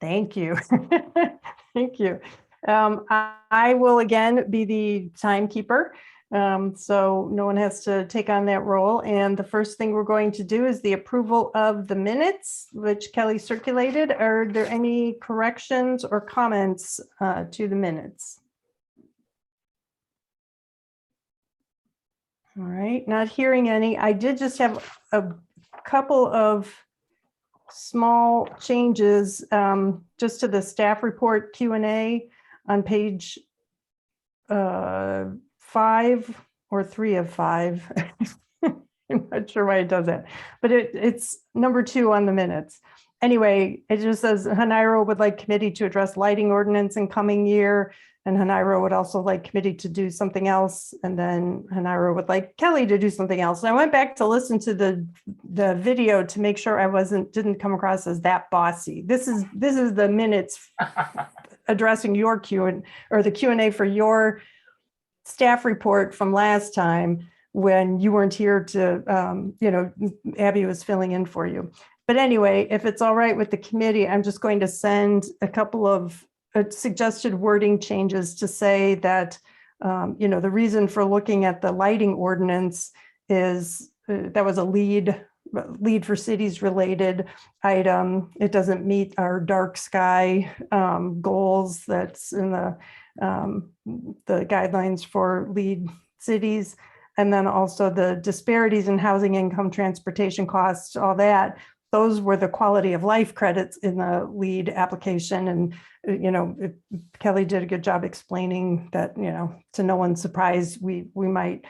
Thank you. Thank you. I will again be the timekeeper. So no one has to take on that role. And the first thing we're going to do is the approval of the minutes, which Kelly circulated. Are there any corrections or comments to the minutes? All right, not hearing any. I did just have a couple of small changes just to the staff report Q&A on page 5 or 3 of 5. I'm not sure why it does that, but it's number 2 on the minutes. Anyway, it just says Hanairo would like committee to address lighting ordinance in coming year, and Hanairo would also like committee to do something else, and then Hanairo would like Kelly to do something else. And I went back to listen to the video to make sure I didn't come across as that bossy. This is the minutes addressing your the Q&A for your staff report from last time when you weren't here to, Abby was filling in for you. But anyway, if it's all right with the committee, I'm just going to send a couple of suggested wording changes to say that, the reason for looking at the lighting ordinance is that was a lead for cities related item. It doesn't meet our dark sky goals that's in the guidelines for lead cities. And then also the disparities in housing income, transportation costs, all that. Those were the quality of life credits in the lead application. And, Kelly did a good job explaining that, to no one's surprise, we might,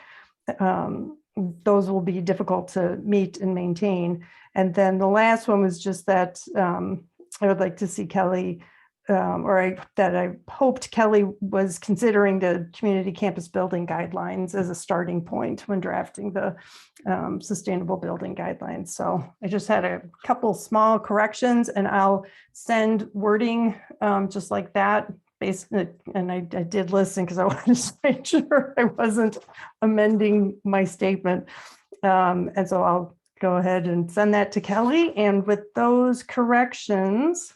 those will be difficult to meet and maintain. And then the last one was just that I would like to see Kelly, I hoped Kelly was considering the community campus building guidelines as a starting point when drafting the sustainable building guidelines. So I just had a couple small corrections, and I'll send wording just like that. And I did listen because I wanted to make sure I wasn't amending my statement. And so I'll go ahead and send that to Kelly. And with those corrections,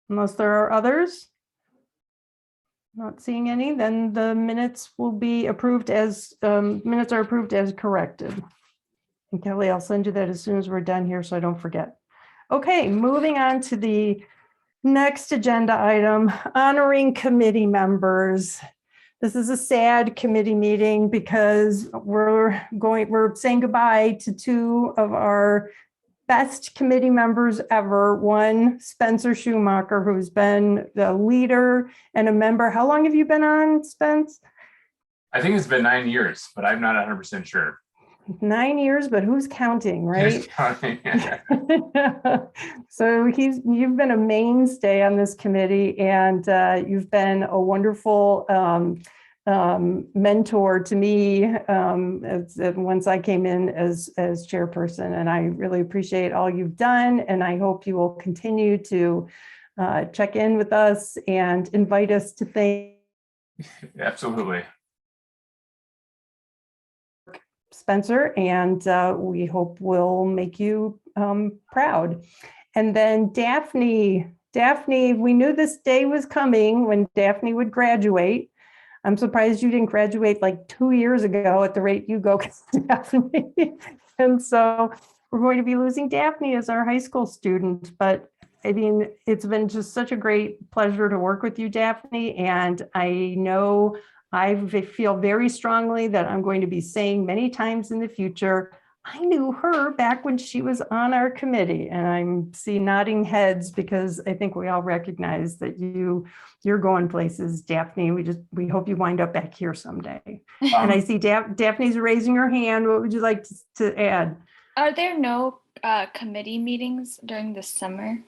unless there are others, not seeing any, then the minutes will be approved as minutes are approved as corrected. And Kelly, I'll send you that as soon as we're done here so I don't forget. Okay, moving on to the next agenda item, honoring committee members. This is a sad committee meeting because we're saying goodbye to 2 of our best committee members ever. One, Spencer Schumacher, who's been the leader and a member. How long have you been on, Spence? I think it's been 9 years, but I'm not 100% sure. 9 years, but who's counting, right? Who's counting? So you've been a mainstay on this committee, and you've been a wonderful mentor to me once I came in as chairperson, and I really appreciate all you've done, and I hope you will continue to check in with us and invite us to things. Absolutely. Spencer, and we hope we'll make you proud. And then Daphne, we knew this day was coming when Daphne would graduate. I'm surprised you didn't graduate like 2 years ago at the rate you go, Daphne. And so we're going to be losing Daphne as our high school student. But I mean, it's been just such a great pleasure to work with you, Daphne. And I know I feel very strongly that I'm going to be saying many times in the future, I knew her back when she was on our committee. And I'm seeing nodding heads because I think we all recognize that you're going places, Daphne. We hope you wind up back here someday. And I see Daphne's raising her hand. What would you like to add? Are there no committee meetings during the summer?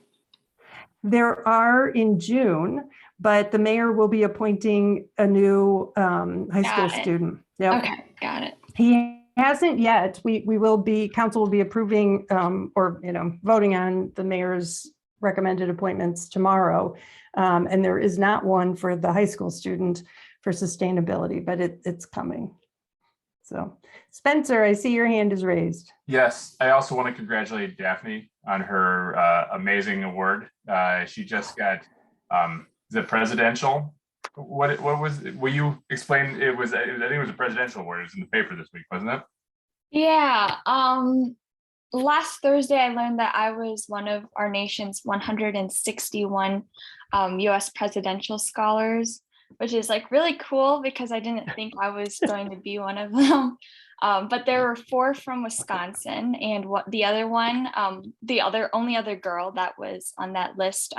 There are in June, but the mayor will be appointing a new high school student. Yep. Okay, got it. He hasn't yet. Council will be approving or voting on the mayor's recommended appointments tomorrow. And there is not one for the high school student for sustainability, but it's coming. So Spencer, I see your hand is raised. Yes, I also want to congratulate Daphne on her amazing award. She just got the presidential. What was? Will you explain? It was. I think it was a presidential award. It was in the paper this week, wasn't it? Yeah. Last Thursday, I learned that I was one of our nation's 161 US presidential scholars, which is like really cool because I didn't think I was going to be one of them. But there were 4 from Wisconsin, and what the other one, the only other girl that was on that list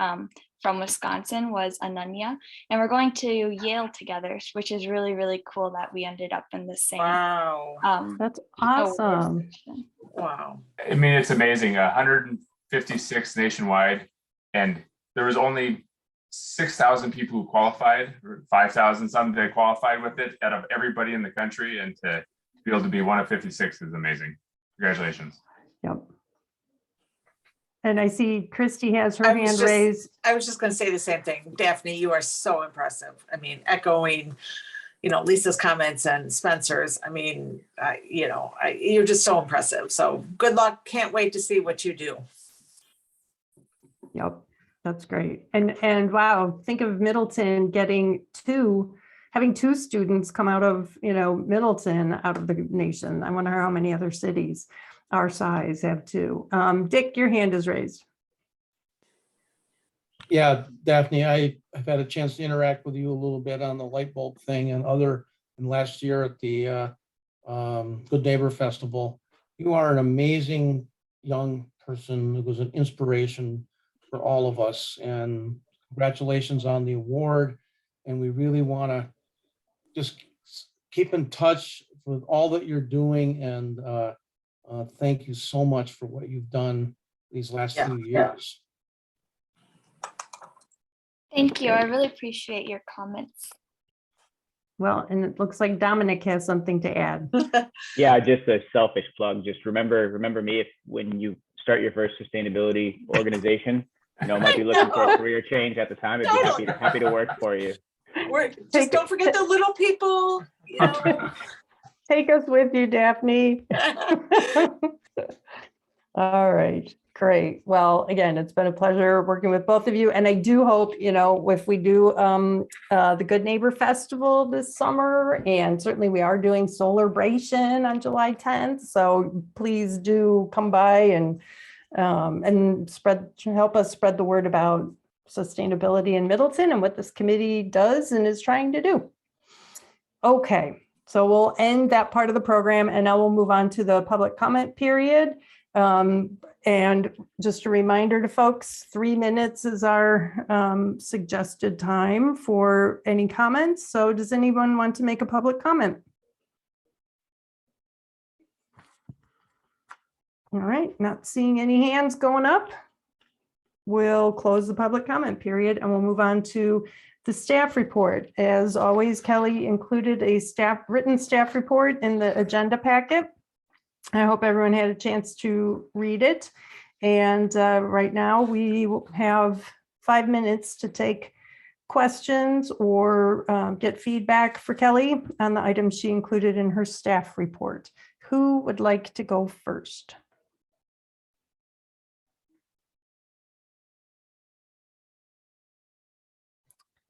from Wisconsin was Ananya, and we're going to Yale together, which is really, really cool that we ended up in the same. Wow. That's award awesome. section. Wow. I mean, it's amazing. 156 nationwide, and there was only 6,000 people who qualified, or 5,000 something that qualified with it out of everybody in the country, and to be able to be one of 56 is amazing. Congratulations. Yep. And I see Christy has her I was hand just- raised. I was just going to say the same thing. Daphne, you are so impressive. I mean, echoing, Lisa's comments and Spencer's. I mean, you're just so impressive. So good luck. Can't wait to see what you do. Yep, that's great. And wow, think of Middleton having 2 students come out of, Middleton out of the nation. I wonder how many other cities our size have 2. Dick, your hand is raised. Yeah, Daphne, I've had a chance to interact with you a little bit on the light bulb thing and last year at the Good Neighbor Festival. You are an amazing young person who was an inspiration for all of us, and congratulations on the award. And we really want to just keep in touch with all that you're doing, and thank you so much for what you've done these last few years. Thank you. I really appreciate your comments. Well, and it looks like Dominic has something to add. Yeah, just a selfish plug. Just remember me when you start your first sustainability organization. Might be looking for a career change at the time. I'd be happy to work for you. Just don't forget the little people. Take us with you, Daphne. All right, great. Well, again, it's been a pleasure working with both of you. And I do hope, if we do the Good Neighbor Festival this summer, and certainly we are doing Solarbration on July 10th. So please do come by and help us spread the word about sustainability in Middleton and what this committee does and is trying to do. Okay, so we'll end that part of the program, and now we'll move on to the public comment period. And just a reminder to folks, 3 minutes is our suggested time for any comments. So does anyone want to make a public comment? All right, not seeing any hands going up. We'll close the public comment period and we'll move on to the staff report. As always, Kelly included a written staff report in the agenda packet. I hope everyone had a chance to read it. And right now we have 5 minutes to take questions or get feedback for Kelly on the items she included in her staff report. Who would like to go first?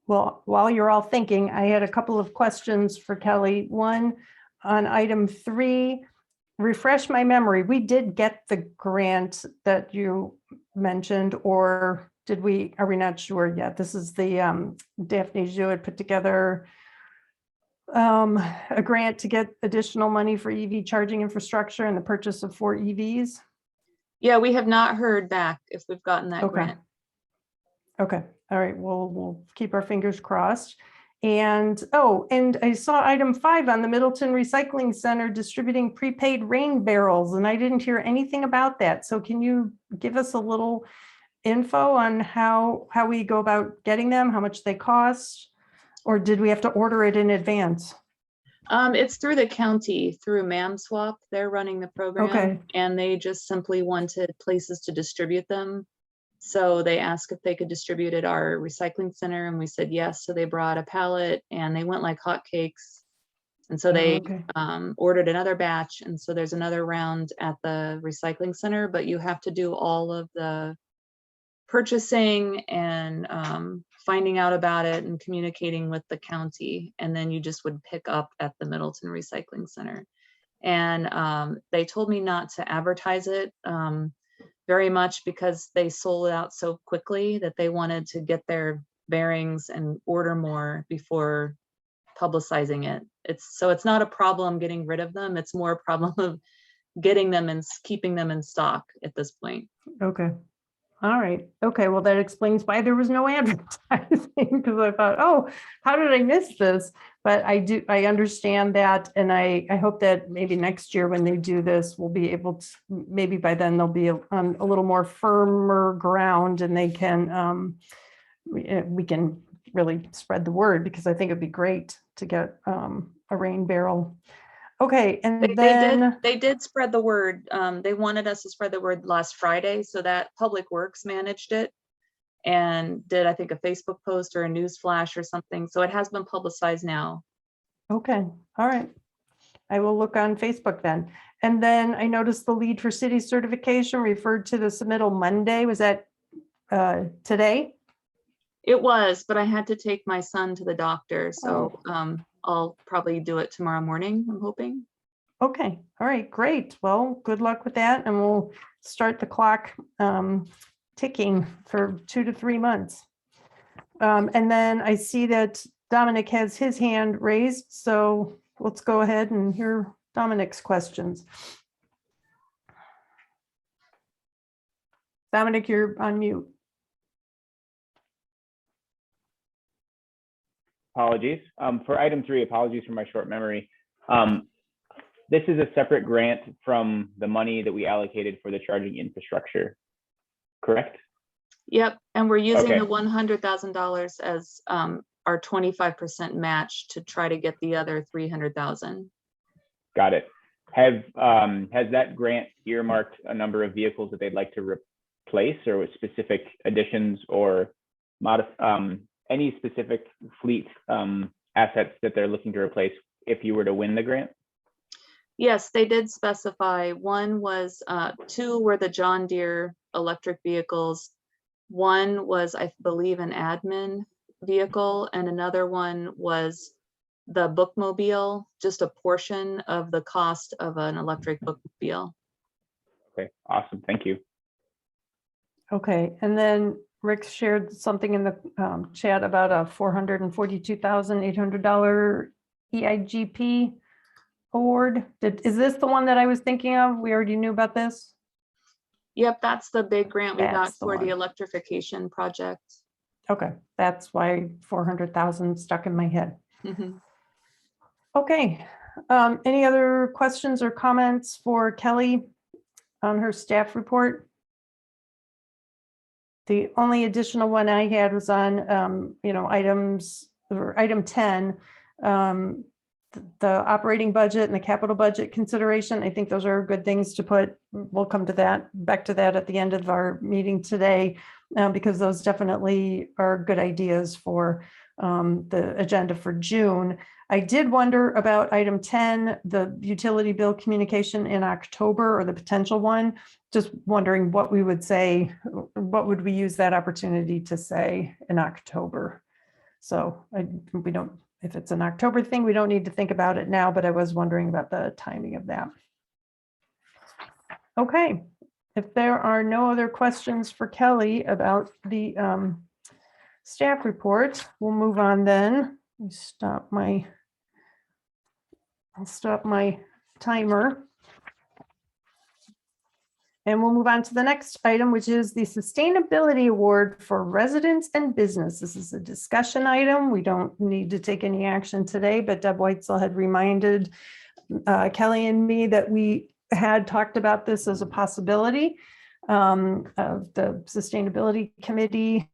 Well, while you're all thinking, I had a couple of questions for Kelly. One on item 3, refresh my memory. We did get the grant that you mentioned, or did we? Are we not sure yet? This is the Daphne Jewett put together a grant to get additional money for EV charging infrastructure and the purchase of 4 EVs. Yeah, we have not heard back if we've gotten that grant. Okay. All right. We'll keep our fingers crossed. And I saw item 5 on the Middleton Recycling Center distributing prepaid rain barrels, and I didn't hear anything about that. So can you give us a little info on how we go about getting them, how much they cost, or did we have to order it in advance? It's through the county, through MamSwap. They're running the program, Okay. and they just simply wanted places to distribute them. So they asked if they could distribute at our recycling center, and we said yes. So they brought a pallet and they went like hotcakes. And so they Okay. ordered another batch. And so there's another round at the recycling center, but you have to do all of the purchasing and finding out about it and communicating with the county. And then you just would pick up at the Middleton Recycling Center. And they told me not to advertise it very much because they sold out so quickly that they wanted to get their bearings and order more before publicizing it. It's not a problem getting rid of them. It's more a problem of getting them and keeping them in stock at this point. Okay. All right. Okay. Well, that explains why there was no advertising, because I thought, oh, how did I miss this? But I understand that. And I hope that maybe next year when they do this, we'll be able to, maybe by then they'll be on a little more firmer ground and they can, we can really spread the word, because I think it'd be great to get a rain barrel. Okay. And then. They did spread the word. They wanted us to spread the word last Friday, so that Public Works managed it and did, I think, a Facebook post or a news flash or something. So it has been publicized now. Okay, all right. I will look on Facebook then. And then I noticed the lead for city certification referred to the submittal Monday. Was that today? It was, but I had to take my son to the doctor, so I'll probably do it tomorrow morning, I'm hoping. Okay, all right, great. Well, good luck with that, and we'll start the clock ticking for 2 to 3 months. And then I see that Dominic has his hand raised, so let's go ahead and hear Dominic's questions. Dominic, you're on mute. Apologies. For item 3, apologies for my short memory. This is a separate grant from the money that we allocated for the charging infrastructure, correct? Yep, and we're using Okay. the $100,000 as our 25% match to try to get the other 300,000. Got it. Has that grant earmarked a number of vehicles that they'd like to replace, or with specific additions or any specific fleet assets that they're looking to replace if you were to win the grant? Yes, they did specify. One was 2 were the John Deere electric vehicles. One was, I believe, an admin vehicle, and another one was the bookmobile, just a portion of the cost of an electric bookmobile. Okay, awesome. Thank you. Okay, and then Rick shared something in the chat about a $442,800 EIGP award. Is this the one that I was thinking of? We already knew about this? Yep, that's the big grant we got That's the for the one. electrification project. Okay, that's why 400,000 stuck in my head. Mhm. Okay, any other questions or comments for Kelly on her staff report? The only additional one I had was on, items, or item 10, the operating budget and the capital budget consideration. I think those are good things to put. We'll come to that, back to that at the end of our meeting today, because those definitely are good ideas for the agenda for June. I did wonder about item 10, the utility bill communication in October, or the potential one. Just wondering what we would say, what would we use that opportunity to say in October? So we don't, if it's an October thing, we don't need to think about it now, but I was wondering about the timing of that. Okay, if there are no other questions for Kelly about the staff report, we'll move on then. Let me I'll stop my timer. And we'll move on to the next item, which is the Sustainability Award for Residents and Business. This is a discussion item. We don't need to take any action today, but Deb Weitzel had reminded Kelly and me that we had talked about this as a possibility of the Sustainability Committee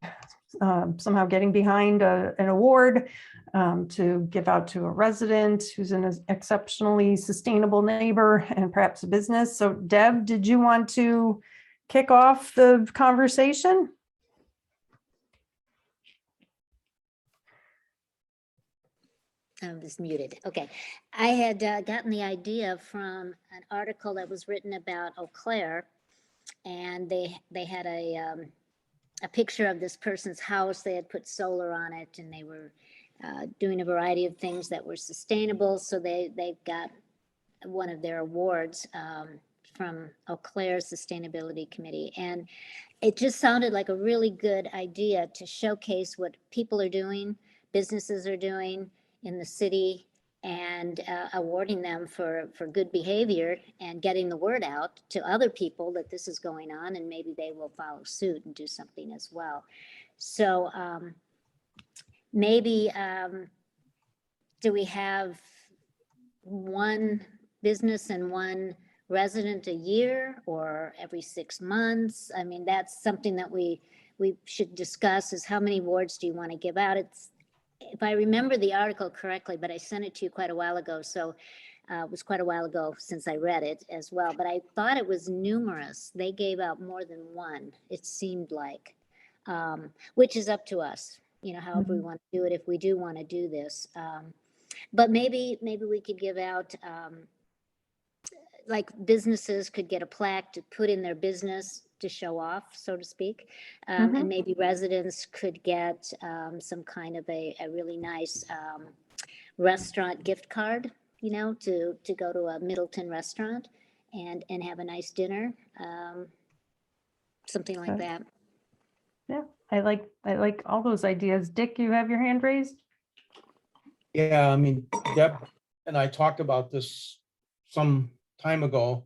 somehow getting behind an award to give out to a resident who's an exceptionally sustainable neighbor and perhaps a business. So Deb, did you want to kick off the conversation? I was muted. Okay. I had gotten the idea from an article that was written about Eau Claire, and they had a picture of this person's house. They had put solar on it, and they were doing a variety of things that were sustainable. So they got one of their awards from Eau Claire Sustainability Committee. And it just sounded like a really good idea to showcase what people are doing, businesses are doing in the city, and awarding them for good behavior and getting the word out to other people that this is going on, and maybe they will follow suit and do something as well. So maybe do we have one business and one resident a year, or every 6 months? I mean, that's something that we should discuss, is how many awards do you want to give out? It's, if I remember the article correctly, but I sent it to you quite a while ago, so it was quite a while ago since I read it as well, but I thought it was numerous. They gave out more than one, it seemed like, which is up to us, you know, however we want to do it, if we do want to do this. But maybe we could give out, like businesses could get a plaque to put in their business to show off, so to speak. And maybe residents could get some kind of a really nice restaurant gift card, you know, to go to a Middleton restaurant and have a nice dinner, something like that. Yeah, I like all those ideas. Dick, you have your hand raised? Yeah, I mean, Deb and I talked about this some time ago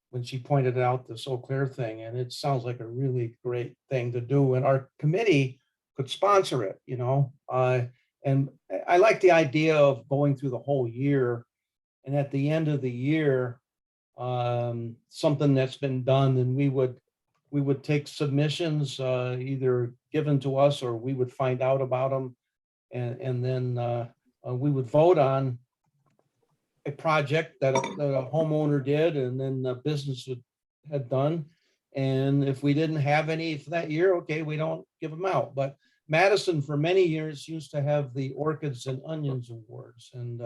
when she pointed out this Eau Claire thing, and it sounds like a really great thing to do, and our committee could sponsor it, you know. And I like the idea of going through the whole year, and at the end of the year, something that's been done, and we would take submissions, either given to us or we would find out about them, and then we would vote on a project that a homeowner did, and then the business had done. And if we didn't have any for that year, okay, we don't give them out. But Madison for many years used to have the Orchids and Onions Awards. And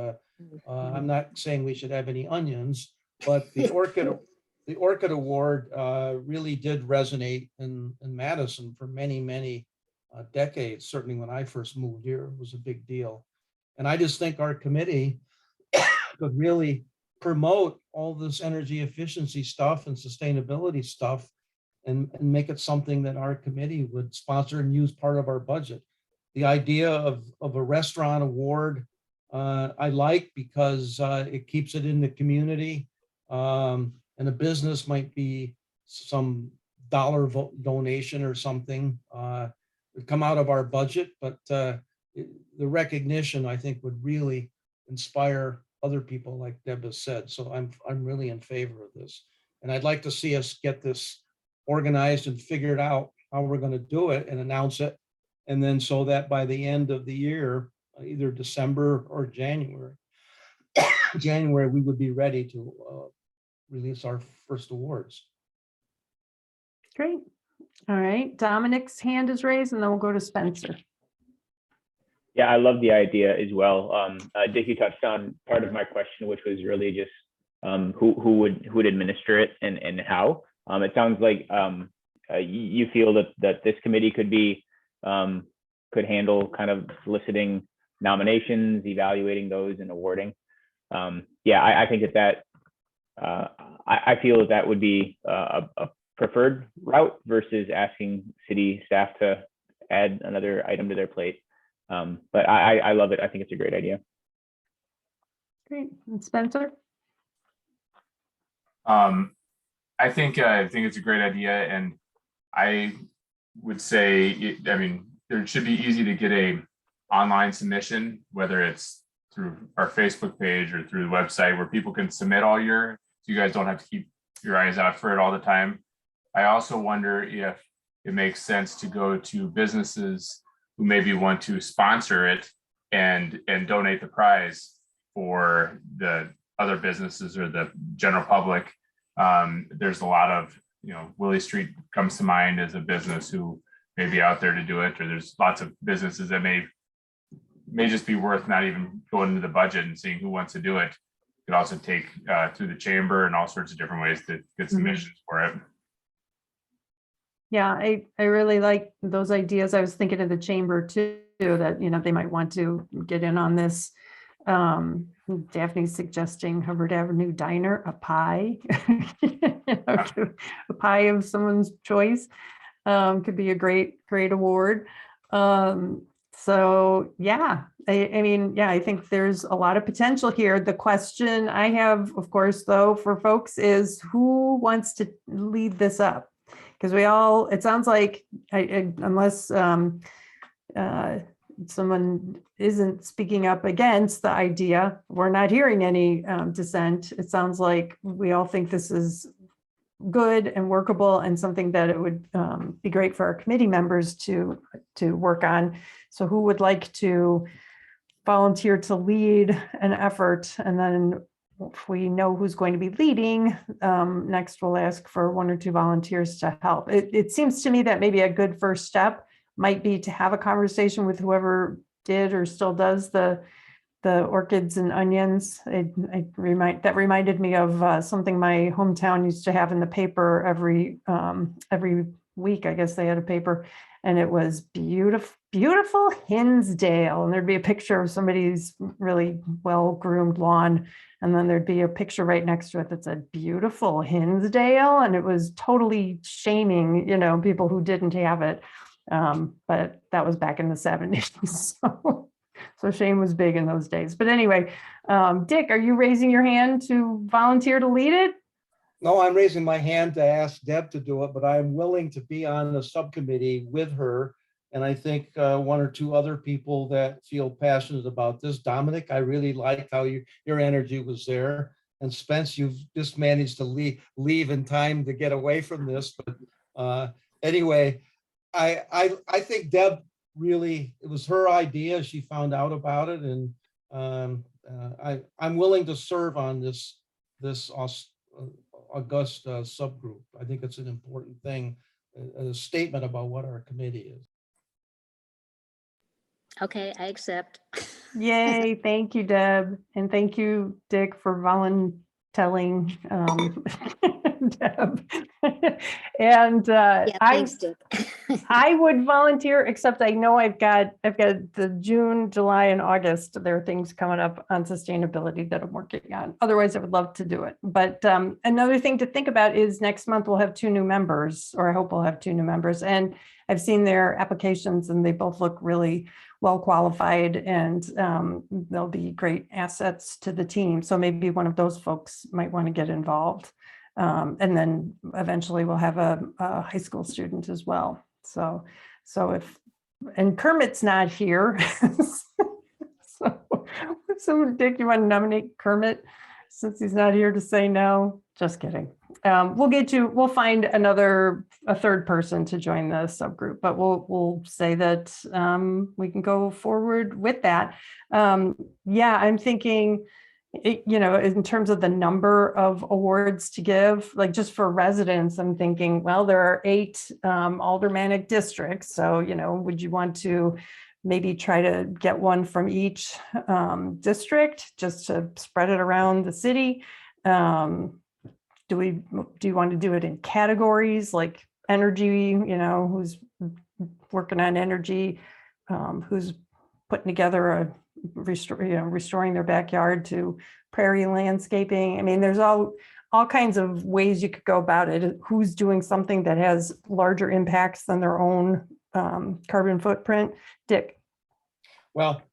I'm not saying we should have any onions, but the Orchid Award really did resonate in Madison for many decades. Certainly when I first moved here, it was a big deal. And I just think our committee could really promote all this energy efficiency stuff and sustainability stuff, and make it something that our committee would sponsor and use part of our budget. The idea of a restaurant award, I like, because it keeps it in the community, and a business might be some dollar donation or something, would come out of our budget, but the recognition, I think, would really inspire other people, like Deb has said. So I'm really in favor of this. And I'd like to see us get this organized and figured out how we're going to do it and announce it. And then so that by the end of the year, either December or January, we would be ready to release our first awards. Great. All right, Dominic's hand is raised, and then we'll go to Spencer. Yeah, I love the idea as well. Dick, you touched on part of my question, which was really just who would administer it and how. It sounds like you feel that this committee could handle kind of soliciting nominations, evaluating those, and awarding. Yeah, I think I feel that would be a preferred route versus asking city staff to add another item to their plate. But I love it. I think it's a great idea. Great. And Spencer? I think it's a great idea, and I would say, I mean, it should be easy to get a online submission, whether it's through our Facebook page or through the website, where people can submit all year, so you guys don't have to keep your eyes out for it all the time. I also wonder if it makes sense to go to businesses who maybe want to sponsor it and donate the prize for the other businesses or the general public. There's a lot of, Willie Street comes to mind as a business who may be out there to do it, or there's lots of businesses that may may just be worth not even going into the budget and seeing who wants to do it. Could also take through the chamber and all sorts of different ways to get submissions for it. Yeah, I really like those ideas. I was thinking of the chamber too, that, they might want to get in on this. Daphne's suggesting Hubbard Avenue Diner, a pie. A pie of someone's choice could be a great award. So yeah, I think there's a lot of potential here. The question I have, of course, though, for folks is who wants to lead this up? Because it sounds like, unless someone isn't speaking up against the idea, we're not hearing any dissent. It sounds like we all think this is good and workable and something that it would be great for our committee members to work on. So who would like to volunteer to lead an effort? And then if we know who's going to be leading, next we'll ask for 1 or 2 volunteers to help. It seems to me that maybe a good first step might be to have a conversation with whoever did or still does the orchids and onions. That reminded me of something my hometown used to have in the paper every week. I guess they had a paper, and it was beautiful Hinsdale, and there'd be a picture of somebody's really well-groomed lawn, and then there'd be a picture right next to it that said beautiful Hinsdale, and it was totally shaming, people who didn't have it. But that was back in the 70s. So shame was big in those days. But anyway, Dick, are you raising your hand to volunteer to lead it? No, I'm raising my hand to ask Deb to do it, but I'm willing to be on the subcommittee with her. And I think 1 or 2 other people that feel passionate about this. Dominic, I really liked how your energy was there. And Spence, you've just managed to leave in time to get away from this. But anyway, I think Deb really, it was her idea. She found out about it, and I'm willing to serve on this august subgroup. I think it's an important thing, a statement about what our committee is. Okay, I accept. Yay, thank you, Deb. And thank you, Dick, for volunteering Deb. And Yeah, thanks, Dick. I would volunteer, except I know I've got the June, July, and August. There are things coming up on sustainability that I'm working on. Otherwise, I would love to do it. But another thing to think about is next month we'll have 2 new members, or I hope we'll have 2 new members. And I've seen their applications, and they both look really well qualified, and they'll be great assets to the team. So maybe one of those folks might want to get involved. And then eventually we'll have a high school student as well. So and Kermit's not here. So Dick, you want to nominate Kermit since he's not here to say no? Just kidding. We'll find a third person to join the subgroup, but we'll say that we can go forward with that. Yeah, I'm thinking, in terms of the number of awards to give, like just for residents, I'm thinking, well, there are 8 aldermanic districts. So, would you want to maybe try to get one from each district just to spread it around the city? Do you want to do it in categories like energy, who's working on energy, who's putting together restoring their backyard to prairie landscaping? I mean, there's all kinds of ways you could go about it. Who's doing something that has larger impacts than their own carbon footprint? Dick. Well,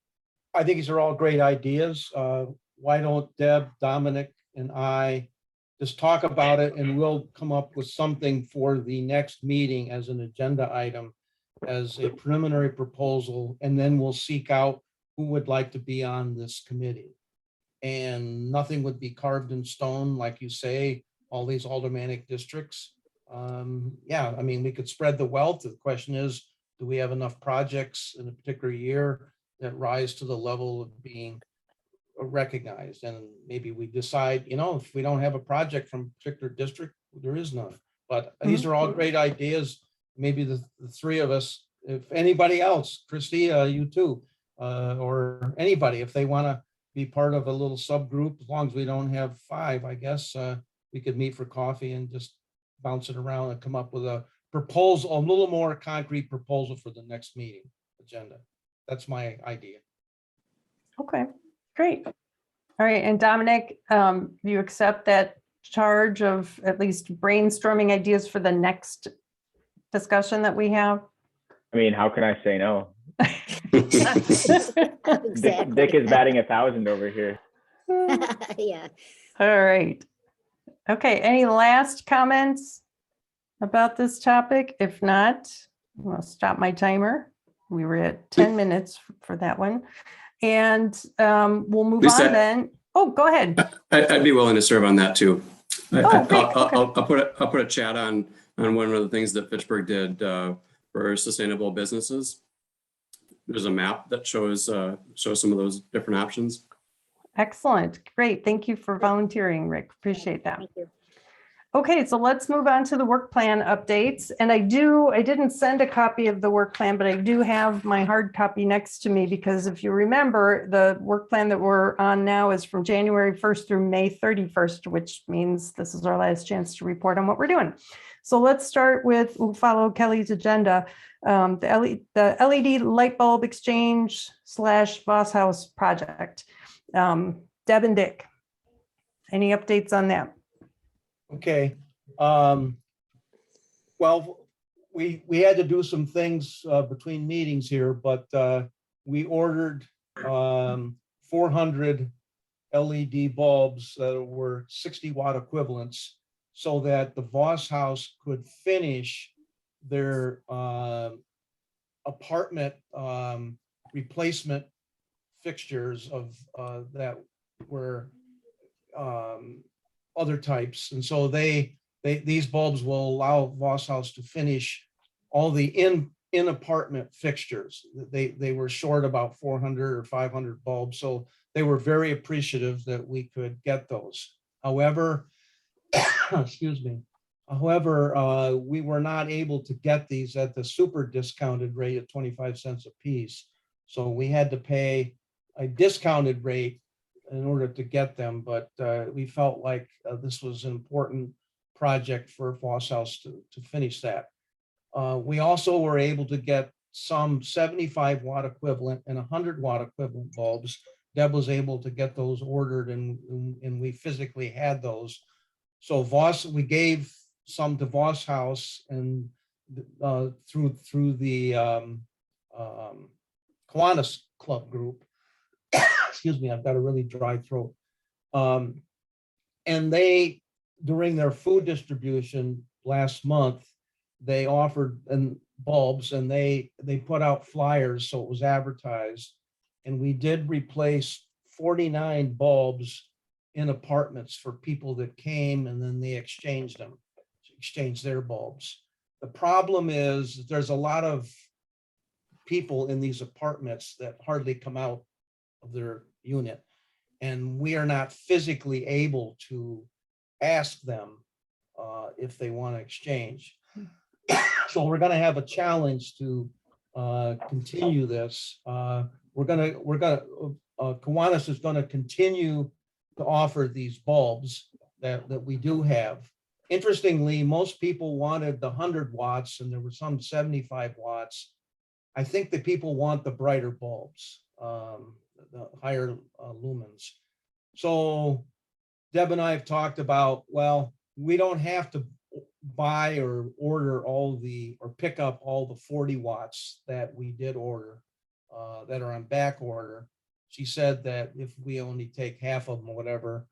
I think these are all great ideas. Why don't Deb, Dominic, and I just talk about it, and we'll come up with something for the next meeting as an agenda item, as a preliminary proposal, and then we'll seek out who would like to be on this committee. And nothing would be carved in stone, like you say, all these aldermanic districts. Yeah, I mean, we could spread the wealth. The question is, do we have enough projects in a particular year that rise to the level of being recognized? And maybe we decide, if we don't have a project from a particular district, there is none. But these are all great ideas. Maybe the 3 of us, if anybody else, Christia, you too, or anybody, if they want to be part of a little subgroup, as long as we don't have 5, I guess, we could meet for coffee and just bounce it around and come up with a proposal, a little more concrete proposal for the next meeting agenda. That's my idea. Okay, great. All right, and Dominic, you accept that charge of at least brainstorming ideas for the next discussion that we have? I mean, how can I say no? Exactly. Dick is batting 1,000 over here. Yeah. All right. Okay, any last comments about this topic? If not, I'll stop my timer. We were at 10 minutes for that one. And we'll move Lisa, on then. Oh, go ahead. I'd be willing to serve on that too. Oh, great. Okay. I'll put a chat on one of the things that Fitchburg did for sustainable businesses. There's a map that shows some of those different options. Excellent. Great. Thank you for volunteering, Rick. Appreciate that. Thank you. Okay, so let's move on to the work plan updates. And I didn't send a copy of the work plan, but I do have my hard copy next to me because if you remember, the work plan that we're on now is from January 1st through May 31st, which means this is our last chance to report on what we're doing. So let's start with, we'll follow Kelly's agenda, the LED light bulb exchange / Voss House project. Deb and Dick, any updates on that? Okay. Well, we had to do some things between meetings here, but we ordered 400 LED bulbs that were 60-watt equivalents so that the Voss House could finish their apartment replacement fixtures of that were other types. And so these bulbs will allow Voss House to finish all the in apartment fixtures. They were short about 400 or 500 bulbs. So they were very appreciative that we could get those. However, excuse me. However, we were not able to get these at the super discounted rate of 25 cents a piece. So we had to pay a discounted rate in order to get them, but we felt like this was an important project for Voss House to finish that. We also were able to get some 75-watt equivalent and 100-watt equivalent bulbs. Deb was able to get those ordered and we physically had those. So we gave some to Voss House and through the Kiwanis Club group. Excuse me, I've got a really dry throat. And they, during their food distribution last month, they offered bulbs and they put out flyers, so it was advertised. And we did replace 49 bulbs in apartments for people that came and then they exchanged their bulbs. The problem is there's a lot of people in these apartments that hardly come out of their unit, and we are not physically able to ask them if they want to exchange. So we're going to have a challenge to continue this. Kiwanis is going to continue to offer these bulbs that we do have. Interestingly, most people wanted the 100 watts and there were some 75 watts. I think that people want the brighter bulbs, the higher lumens. So Deb and I have talked about, well, we don't have to buy or order or pick up all the 40 watts that we did order that are on back order. She said that if we only take half of them or whatever,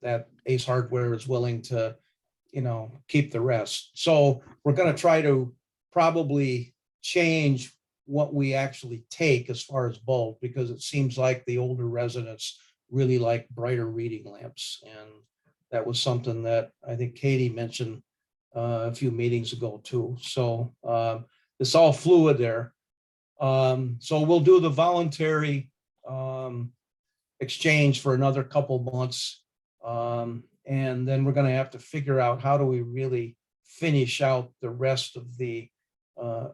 that Ace Hardware is willing to, keep the rest. So we're going to try to probably change what we actually take as far as bulb, because it seems like the older residents really like brighter reading lamps. And that was something that I think Katie mentioned a few meetings ago too. So it's all fluid there. So we'll do the voluntary exchange for another couple months. And then we're going to have to figure out how do we really finish out the rest of the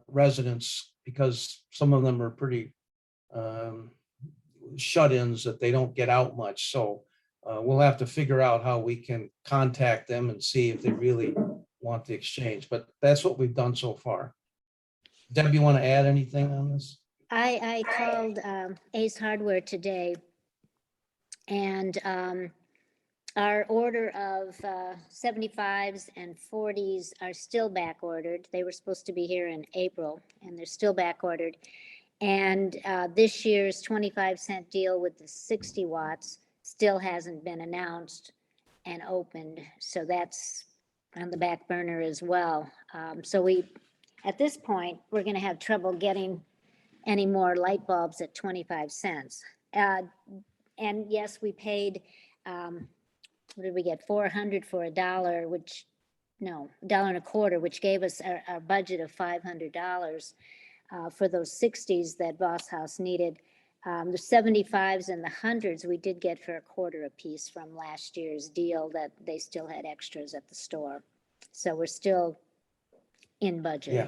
residents, because some of them are pretty shut-ins that they don't get out much. So we'll have to figure out how we can contact them and see if they really want the exchange. But that's what we've done so far. Deb, you want to add anything on this? I called Ace Hardware today, and our order of 75s and 40s are still back ordered. They were supposed to be here in April, and they're still back ordered. And this year's 25-cent deal with the 60 watts still hasn't been announced and opened. So that's on the back burner as well. So at this point, we're going to have trouble getting any more light bulbs at 25 cents. And yes, we paid, what did we get? 400 for $1, which, no, $1.25, which gave us our budget of $500 for those 60s that Boss House needed. The 75s and the 100s we did get for $0.25 a piece from last year's deal that they still had extras at the store. So we're still in budget. Yeah.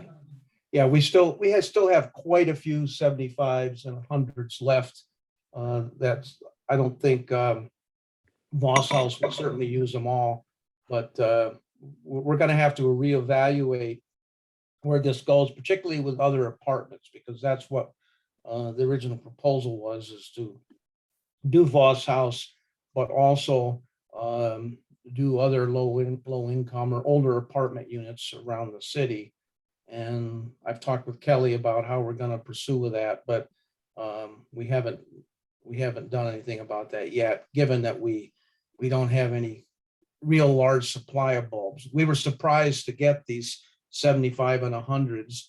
Yeah, we still have quite a few 75s and 100s left. That's, I don't think Voss House will certainly use them all, but we're going to have to reevaluate where this goes, particularly with other apartments, because that's what the original proposal was, is to do Voss House, but also do other low income or older apartment units around the city. And I've talked with Kelly about how we're going to pursue with that, but we haven't done anything about that yet, given that we don't have any real large supply of bulbs. We were surprised to get these 75 and 100s.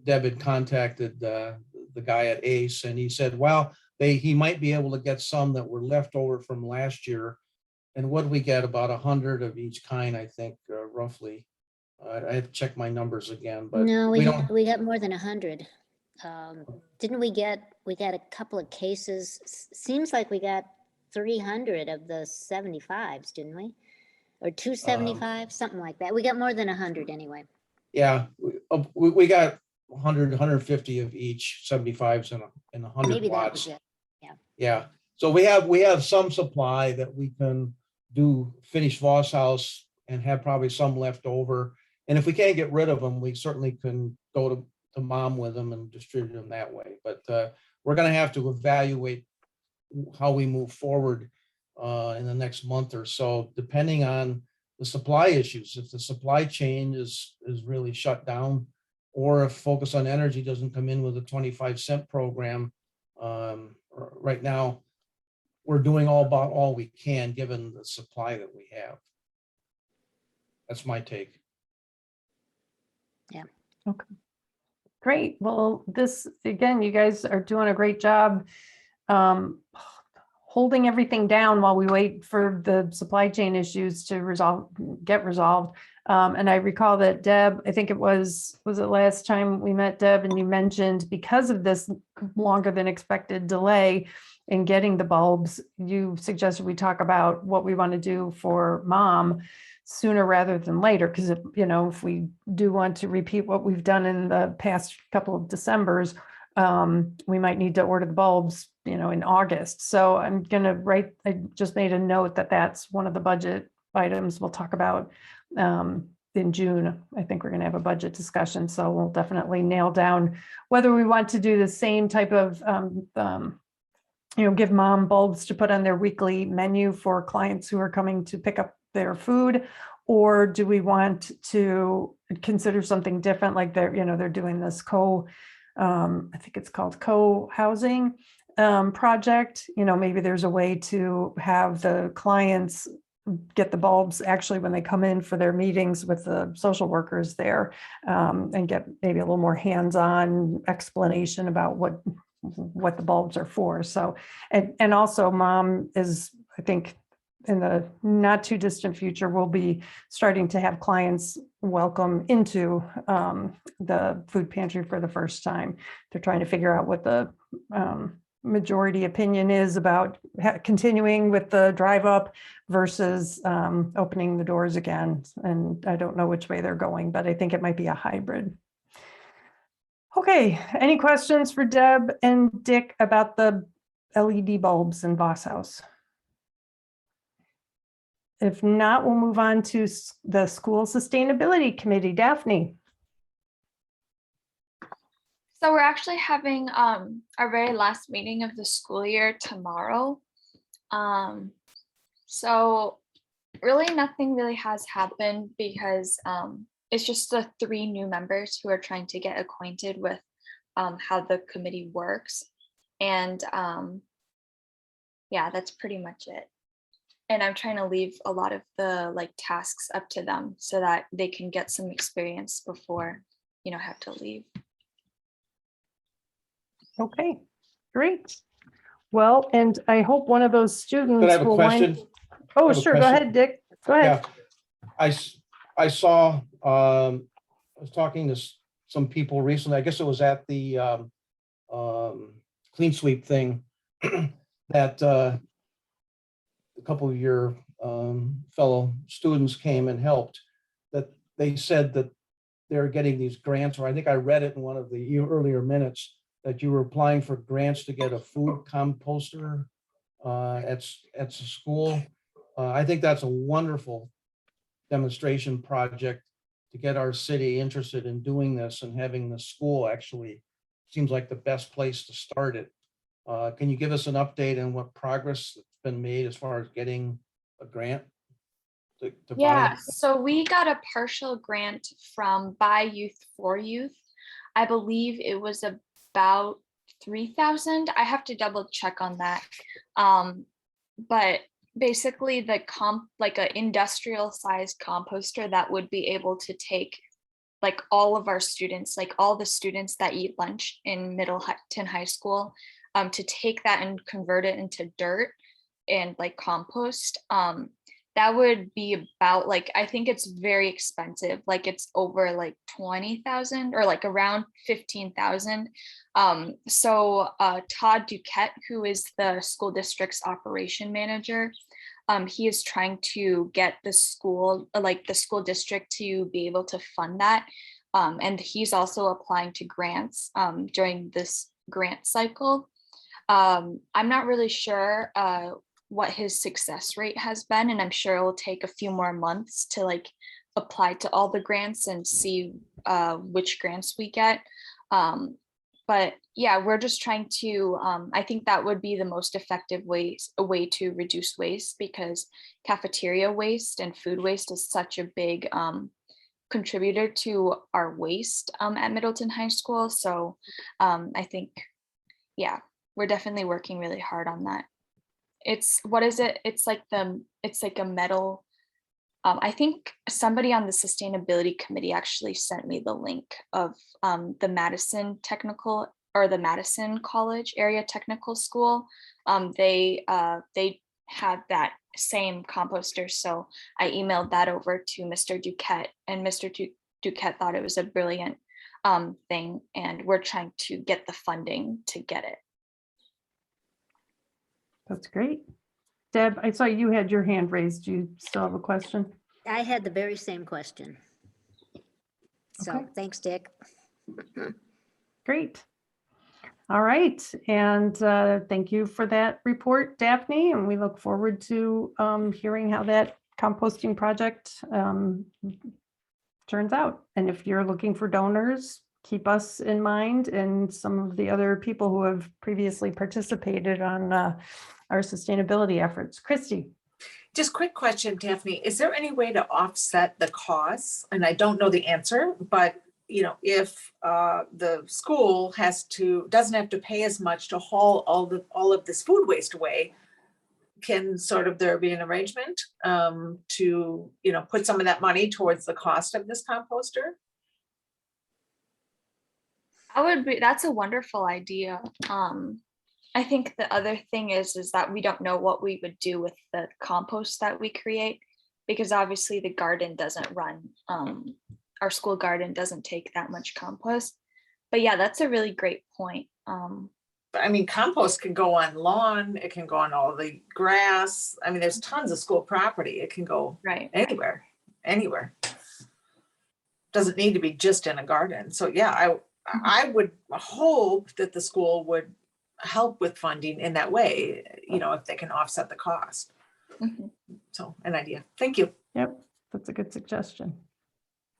Deb had contacted the guy at Ace, and he said, well, he might be able to get some that were left over from last year. And what we get, about 100 of each kind, I think, roughly. I have to check my numbers again, but No, we don't. we got more than 100. Didn't we got a couple of cases? Seems like we got 300 of the 75s, didn't we? Or 275, something like that. We got more than 100 anyway. Yeah, we got 100, 150 of each 75s and 100 Maybe that watts. was it. Yeah. Yeah, so we have some supply that we can do finish Voss House and have probably some left over. And if we can't get rid of them, we certainly can go to Mom with them and distribute them that way. But we're going to have to evaluate how we move forward in the next month or so, depending on the supply issues. If the supply chain is really shut down, or if Focus on Energy doesn't come in with a 25-cent program. Right now, we're doing all we can given the supply that we have. That's my take. Yeah. Okay. Great. Well, this, again, you guys are doing a great job holding everything down while we wait for the supply chain issues to get resolved. And I recall that Deb, I think was it last time we met, Deb, and you mentioned because of this longer than expected delay in getting the bulbs, you suggested we talk about what we want to do for Mom sooner rather than later. Because if we do want to repeat what we've done in the past couple of Decembers, we might need to order the bulbs, in August. So I'm going to I just made a note that that's one of the budget items we'll talk about in June. I think we're going to have a budget discussion. So we'll definitely nail down whether we want to do the same type of, give Mom bulbs to put on their weekly menu for clients who are coming to pick up their food, or do we want to consider something different, like they're doing this I think it's called co-housing project. Maybe there's a way to have the clients get the bulbs actually when they come in for their meetings with the social workers there, and get maybe a little more hands-on explanation about what the bulbs are for. So, and also Mom is, I think, in the not too distant future, we'll be starting to have clients welcome into the food pantry for the first time. They're trying to figure out what the majority opinion is about continuing with the drive up versus opening the doors again. And I don't know which way they're going, but I think it might be a hybrid. Okay, any questions for Deb and Dick about the LED bulbs in Voss House? If not, we'll move on to the School Sustainability Committee. Daphne? So we're actually having our very last meeting of the school year tomorrow. So really nothing really has happened because it's just the 3 new members who are trying to get acquainted with how the committee works. And yeah, that's pretty much it. And I'm trying to leave a lot of the tasks up to them so that they can get some experience before, have to leave. Okay, great. Well, and I hope one of those students Could I have a will question? wind. Oh, I have a sure, go question. ahead, Dick. Go ahead. Yeah, I saw, I was talking to some people recently, I guess it was at the clean sweep thing, that a couple of your fellow students came and helped, that they said that they're getting these grants, or I think I read it in one of the earlier minutes, that you were applying for grants to get a food composter at the school. I think that's a wonderful demonstration project to get our city interested in doing this, and having the school actually seems like the best place to start it. Can you give us an update on what progress has been made as far as getting a grant? To buy Yeah, it? so we got a partial grant from By Youth for Youth. I believe it was about 3,000. I have to double check on that. But basically the an industrial sized composter that would be able to take all of our students, all the students that eat lunch in Middleton High School, to take that and convert it into dirt and compost. That would be about I think it's very expensive. It's over 20,000 or around 15,000. So Todd Duquette, who is the school district's operation manager, he is trying to get the school, the school district, to be able to fund that. And he's also applying to grants during this grant cycle. I'm not really sure what his success rate has been, and I'm sure it will take a few more months to apply to all the grants and see which grants we get. But yeah, we're just trying to, I think that would be the most effective way to reduce waste, because cafeteria waste and food waste is such a big contributor to our waste at Middleton High School. So I think, yeah, we're definitely working really hard on that. What is it? It's like a metal. I think somebody on the sustainability committee actually sent me the link of the Madison Technical, or the Madison College Area Technical School. They had that same composter, so I emailed that over to Mr. Duquette, and Mr. Duquette thought it was a brilliant thing, and we're trying to get the funding to get it. That's great. Deb, I saw you had your hand raised. Do you still have a question? I had the very same question. So Okay. thanks, Dick. Great. All right. And thank you for that report, Daphne. And we look forward to hearing how that composting project turns out. And if you're looking for donors, keep us in mind and some of the other people who have previously participated on our sustainability efforts. Christy. Just quick question, Daphne, is there any way to offset the costs? And I don't know the answer, but if the school doesn't have to pay as much to haul all of this food waste away, can there be an arrangement to put some of that money towards the cost of this composter? That's a wonderful idea. I think the other thing is that we don't know what we would do with the compost that we create, because obviously the garden doesn't run, our school garden doesn't take that much compost. But yeah, that's a really great point. But I mean, compost can go on lawn, it can go on all the grass. I mean, there's tons of school property. It can go Right. anywhere. Doesn't need to be just in a garden. So yeah, I would hope that the school would help with funding in that way, you know, if they can offset the cost. Mhm. So an idea. Thank you. Yep, that's a good suggestion.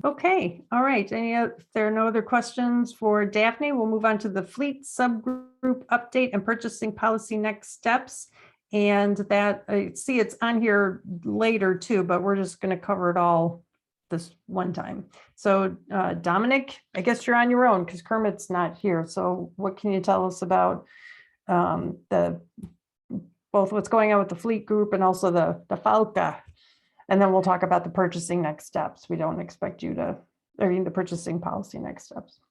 Okay, all right. If there are no other questions for Daphne, we'll move on to the fleet subgroup update and purchasing policy next steps. And that, I see it's on here later too, but we're just going to cover it all this one time. So Dominic, I guess you're on your own because Kermit's not here. So what can you tell us about both what's going on with the fleet group and also the Falca? And then we'll talk about the purchasing next steps. We don't expect you to, the purchasing policy next steps.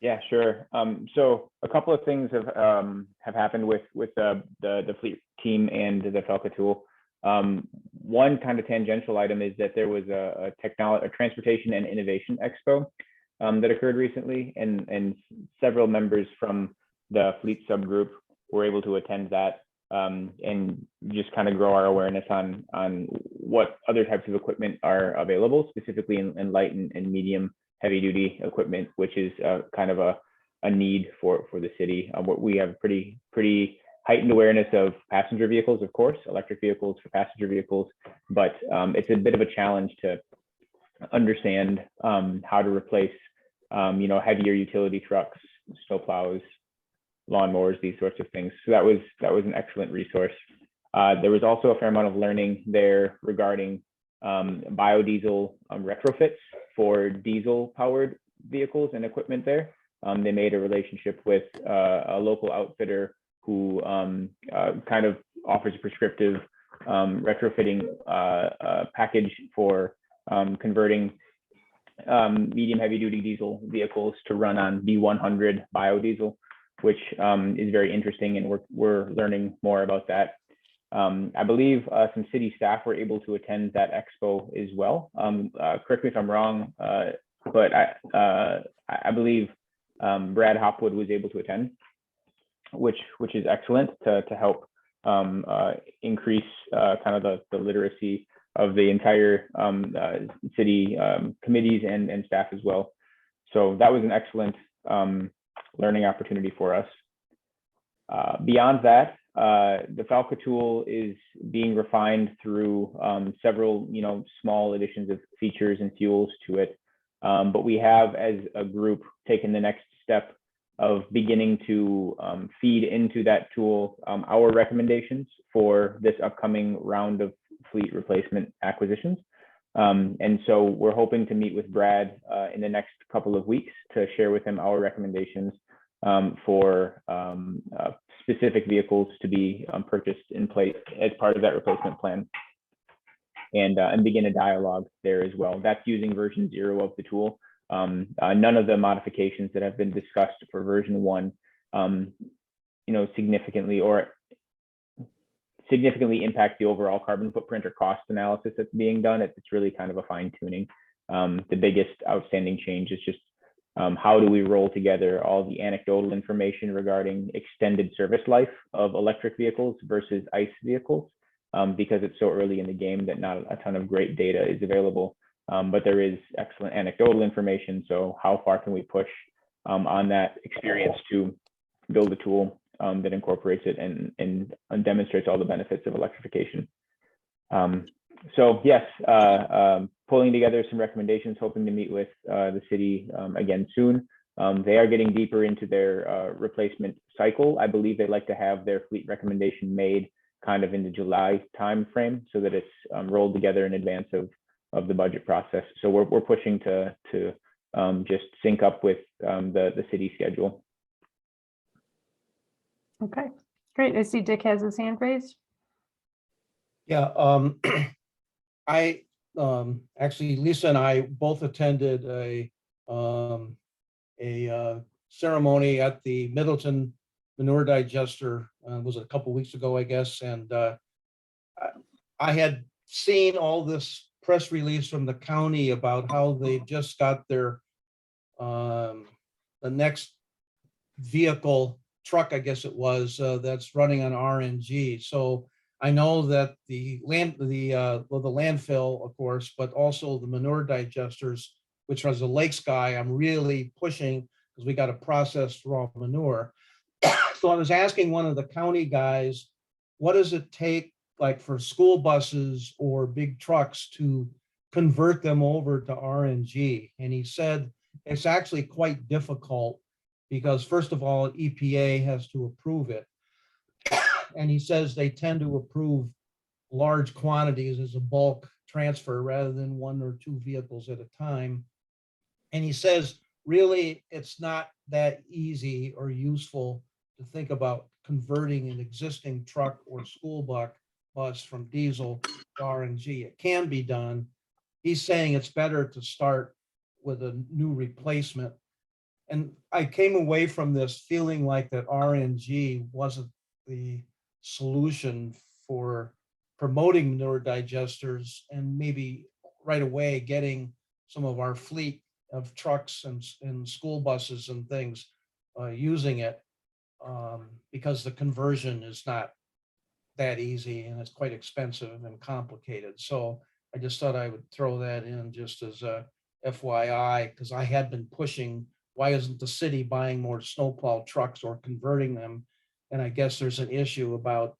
Yeah, sure. So a couple of things have happened with the fleet team and the Falca tool. One kind of tangential item is that there was a transportation and innovation expo that occurred recently, and several members from the fleet subgroup were able to attend that and just kind of grow our awareness on what other types of equipment are available, specifically in light and medium heavy duty equipment, which is kind of a need for the city. We have pretty heightened awareness of passenger vehicles, of course, electric vehicles for passenger vehicles, but it's a bit of a challenge to understand how to replace heavier utility trucks, snowplows, lawnmowers, these sorts of things. So that was an excellent resource. There was also a fair amount of learning there regarding biodiesel retrofits for diesel powered vehicles and equipment there. They made a relationship with a local outfitter who kind of offers a prescriptive retrofitting package for converting medium heavy duty diesel vehicles to run on B100 biodiesel, which is very interesting, and we're learning more about that. I believe some city staff were able to attend that expo as well. Correct me if I'm wrong, but I believe Brad Hopwood was able to attend, which is excellent to help increase kind of the literacy of the entire city committees and staff as well. So that was an excellent learning opportunity for us. Beyond that, the Falca tool is being refined through several, small additions of features and fuels to it. But we have, as a group, taken the next step of beginning to feed into that tool our recommendations for this upcoming round of fleet replacement acquisitions. And so we're hoping to meet with Brad in the next couple of weeks to share with him our recommendations for specific vehicles to be purchased in place as part of that replacement plan, and begin a dialogue there as well. That's using version 0 of the tool. None of the modifications that have been discussed for version 1, significantly impact the overall carbon footprint or cost analysis that's being done. It's really kind of a fine tuning. The biggest outstanding change is just how do we roll together all the anecdotal information regarding extended service life of electric vehicles versus ICE vehicles, because it's so early in the game that not a ton of great data is available, but there is excellent anecdotal information. So how far can we push on that experience to build a tool that incorporates it and demonstrates all the benefits of electrification? So yes, pulling together some recommendations, hoping to meet with the city again soon. They are getting deeper into their replacement cycle. I believe they'd like to have their fleet recommendation made kind of in the July timeframe so that it's rolled together in advance of the budget process. So we're pushing to just sync up with the city schedule. Okay, great. I see Dick has his hand raised. Yeah, I actually, Lisa and I both attended a ceremony at the Middleton manure digester. Was it a couple weeks ago, I guess? And I had seen all this press release from the county about how they just got their the next vehicle truck, I guess it was, that's running on RNG. So I know that the landfill, of course, but also the manure digesters, which was a Lakes guy, I'm really pushing, because we got to process raw manure. So I was asking one of the county guys, what does it take, like for school buses or big trucks, to convert them over to RNG? And he said it's actually quite difficult because, first of all, EPA has to approve it. And he says they tend to approve large quantities as a bulk transfer rather than 1 or 2 vehicles at a time. And he says, really, it's not that easy or useful to think about converting an existing truck or school bus from diesel to RNG. It can be done. He's saying it's better to start with a new replacement. And I came away from this feeling like that RNG wasn't the solution for promoting manure digesters and maybe right away getting some of our fleet of trucks and school buses and things using it, because the conversion is not that easy and it's quite expensive and complicated. So I just thought I would throw that in just as a FYI, because I had been pushing, why isn't the city buying more snowplow trucks or converting them? And I guess there's an issue about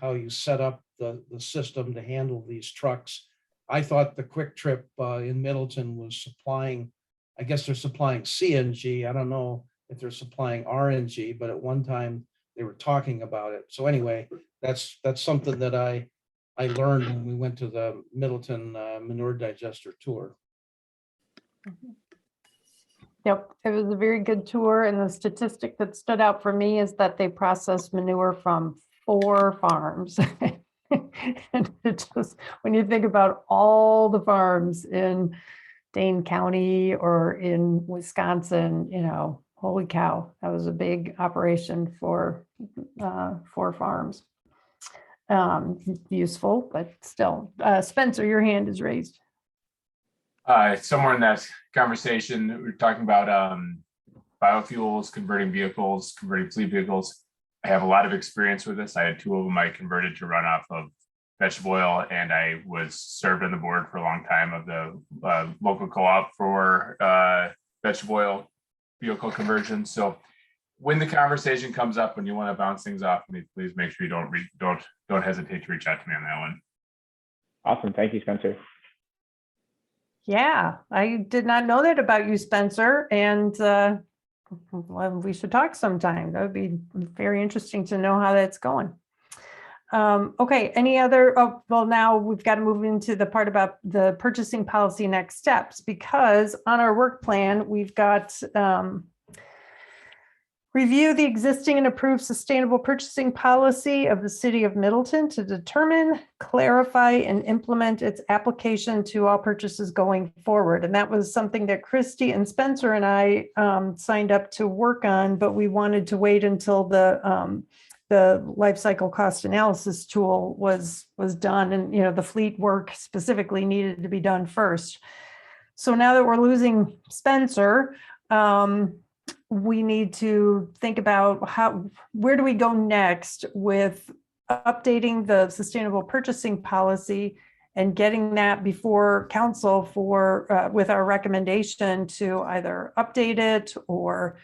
how you set up the system to handle these trucks. I thought the Quick Trip in Middleton was supplying, I guess they're supplying CNG. I don't know if they're supplying RNG, but at one time they were talking about it. So anyway, that's something that I learned when we went to the Middleton manure digester tour. Yep, it was a very good tour, and the statistic that stood out for me is that they process manure from 4 farms. And it just, when you think about all the farms in Dane County or in Wisconsin, you know, holy cow, that was a big operation for 4 farms. Useful, but still. Spencer, your hand is raised. Somewhere in that conversation, we we're talking about biofuels, converting vehicles, converting fleet vehicles. I have a lot of experience with this. I had 2 of them I converted to run off of vegetable oil, and I was served on the board for a long time of the local co-op for vegetable oil vehicle conversion. So when the conversation comes up, when you want to bounce things off me, please make sure you don't hesitate to reach out to me on that one. Awesome. Thank you, Spencer. Yeah, I did not know that about you, Spencer, and well, we should talk sometime. That would be very interesting to know how that's going. Okay, any other, oh, well, now we've got to move into the part about the purchasing policy next steps, because on our work plan, we've got review the existing and approved sustainable purchasing policy of the city of Middleton to determine, clarify, and implement its application to all purchases going forward. And that was something that Christy and Spencer and I signed up to work on, but we wanted to wait until the life cycle cost analysis tool was done, and you know, the fleet work specifically needed to be done first. So now that we're losing Spencer, we need to think about where do we go next with updating the sustainable purchasing policy and getting that before council for with our recommendation to either update it or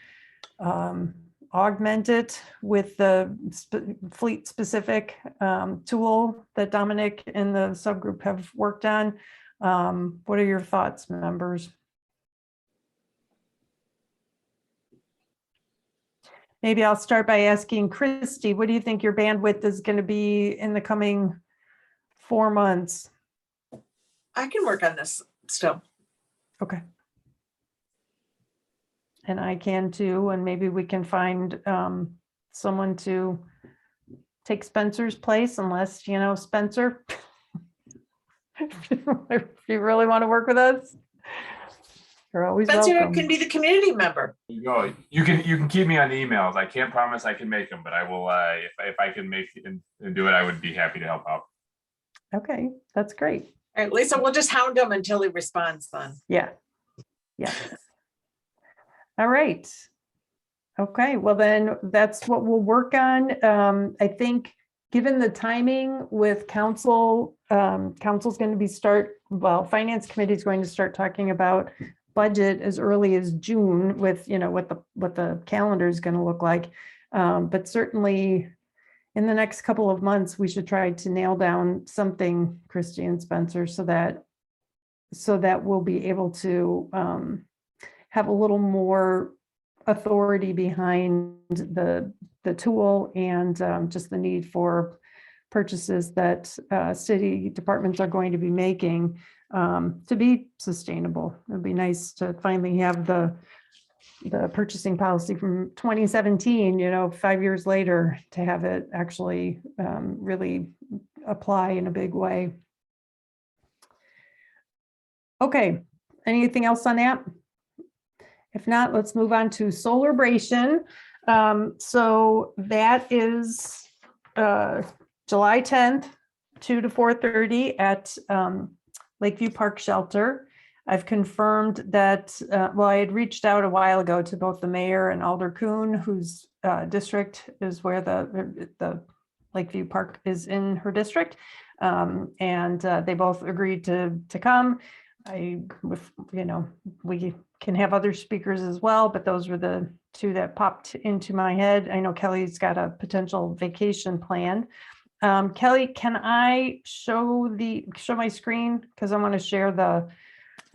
augment it with the fleet specific tool that Dominic and the subgroup have worked on. What are your thoughts, members? Maybe I'll start by asking Christy, what do you think your bandwidth is going to be in the coming 4 months? I can work on this still. Okay. And I can too, and maybe we can find someone to take Spencer's place, unless, you know, Spencer, if you really want to work with us, you're always Spencer welcome. can be the community member. There you go. You can keep me on the emails. I can't promise I can make them, but I will. If I can make it and do it, I would be happy to help out. Okay, that's great. All right, Lisa, we'll just hound him until he responds then. Yeah. Yeah. All right. Okay, well then that's what we'll work on. I think given the timing with council, council's going to be finance committee is going to start talking about budget as early as June with, what the calendar is going to look like. But certainly in the next couple of months, we should try to nail down something, Christie and Spencer, so that we'll be able to have a little more authority behind the tool and just the need for purchases that city departments are going to be making to be sustainable. It'd be nice to finally have the purchasing policy from 2017, 5 years later, to have it actually really apply in a big way. Okay, anything else on that? If not, let's move on to Solarbration. So that is July 10th, 2 to 4:30 at Lakeview Park Shelter. I've confirmed that, I had reached out a while ago to both the mayor and Alder Kuhn, whose district is where the Lakeview Park is in her district. And they both agreed to come. We can have other speakers as well, but those were the two that popped into my head. I know Kelly's got a potential vacation planned. Kelly, can I show my screen? Because I want to share the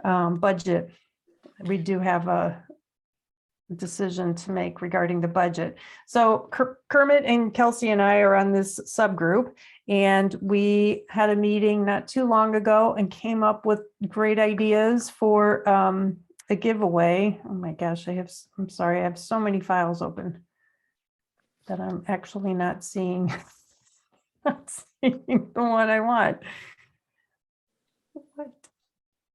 budget. We do have a decision to make regarding the budget. So Kermit and Kelsey and I are on this subgroup, and we had a meeting not too long ago and came up with great ideas for a giveaway. Oh my gosh, I'm sorry, I have so many files open that I'm actually not seeing, the one I want. What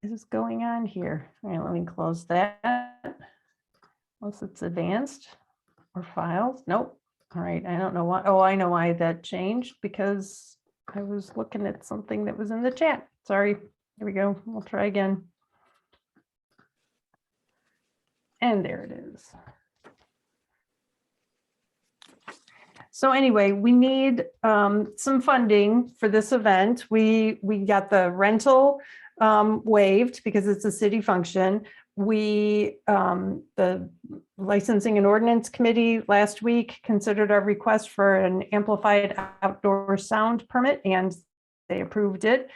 is going on here? All right, let me close that. Unless it's advanced or files. Nope. All right, I don't know why. Oh, I know why that changed, because I was looking at something that was in the chat. Sorry. Here we go. We'll try again. And there it is. So anyway, we need some funding for this event. We got the rental waived because it's a city function. The Licensing and Ordinance Committee last week considered our request for an amplified outdoor sound permit, and they approved it.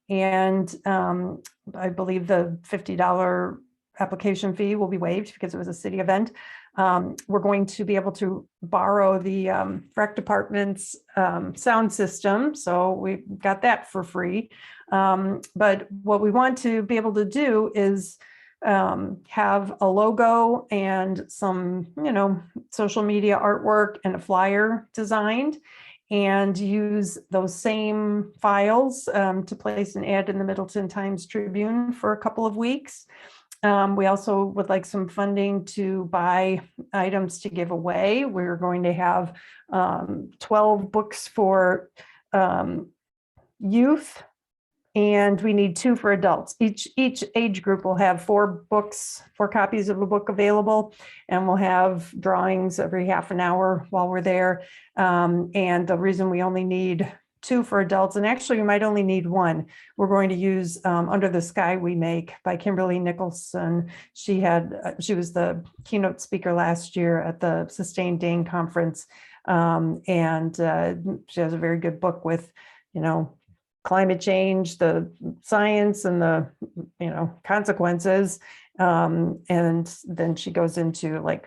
And I believe the $50 application fee will be waived because it was a city event. We're going to be able to borrow the rec department's sound system, so we got that for free. But what we want to be able to do is have a logo and some, social media artwork and a flyer designed, and use those same files to place an ad in the Middleton Times Tribune for a couple of weeks. We also would like some funding to buy items to give away. We're going to have 12 books for youth, and we need 2 for adults. Each age group will have 4 copies of a book available, and we'll have drawings every half an hour while we're there. And the reason we only need 2 for adults, and actually we might only need 1. We're going to use Under the Sky We Make by Kimberly Nicholson. She was the keynote speaker last year at the Sustained Dane Conference. And she has a very good book with, climate change, the science, and the, consequences. And then she goes into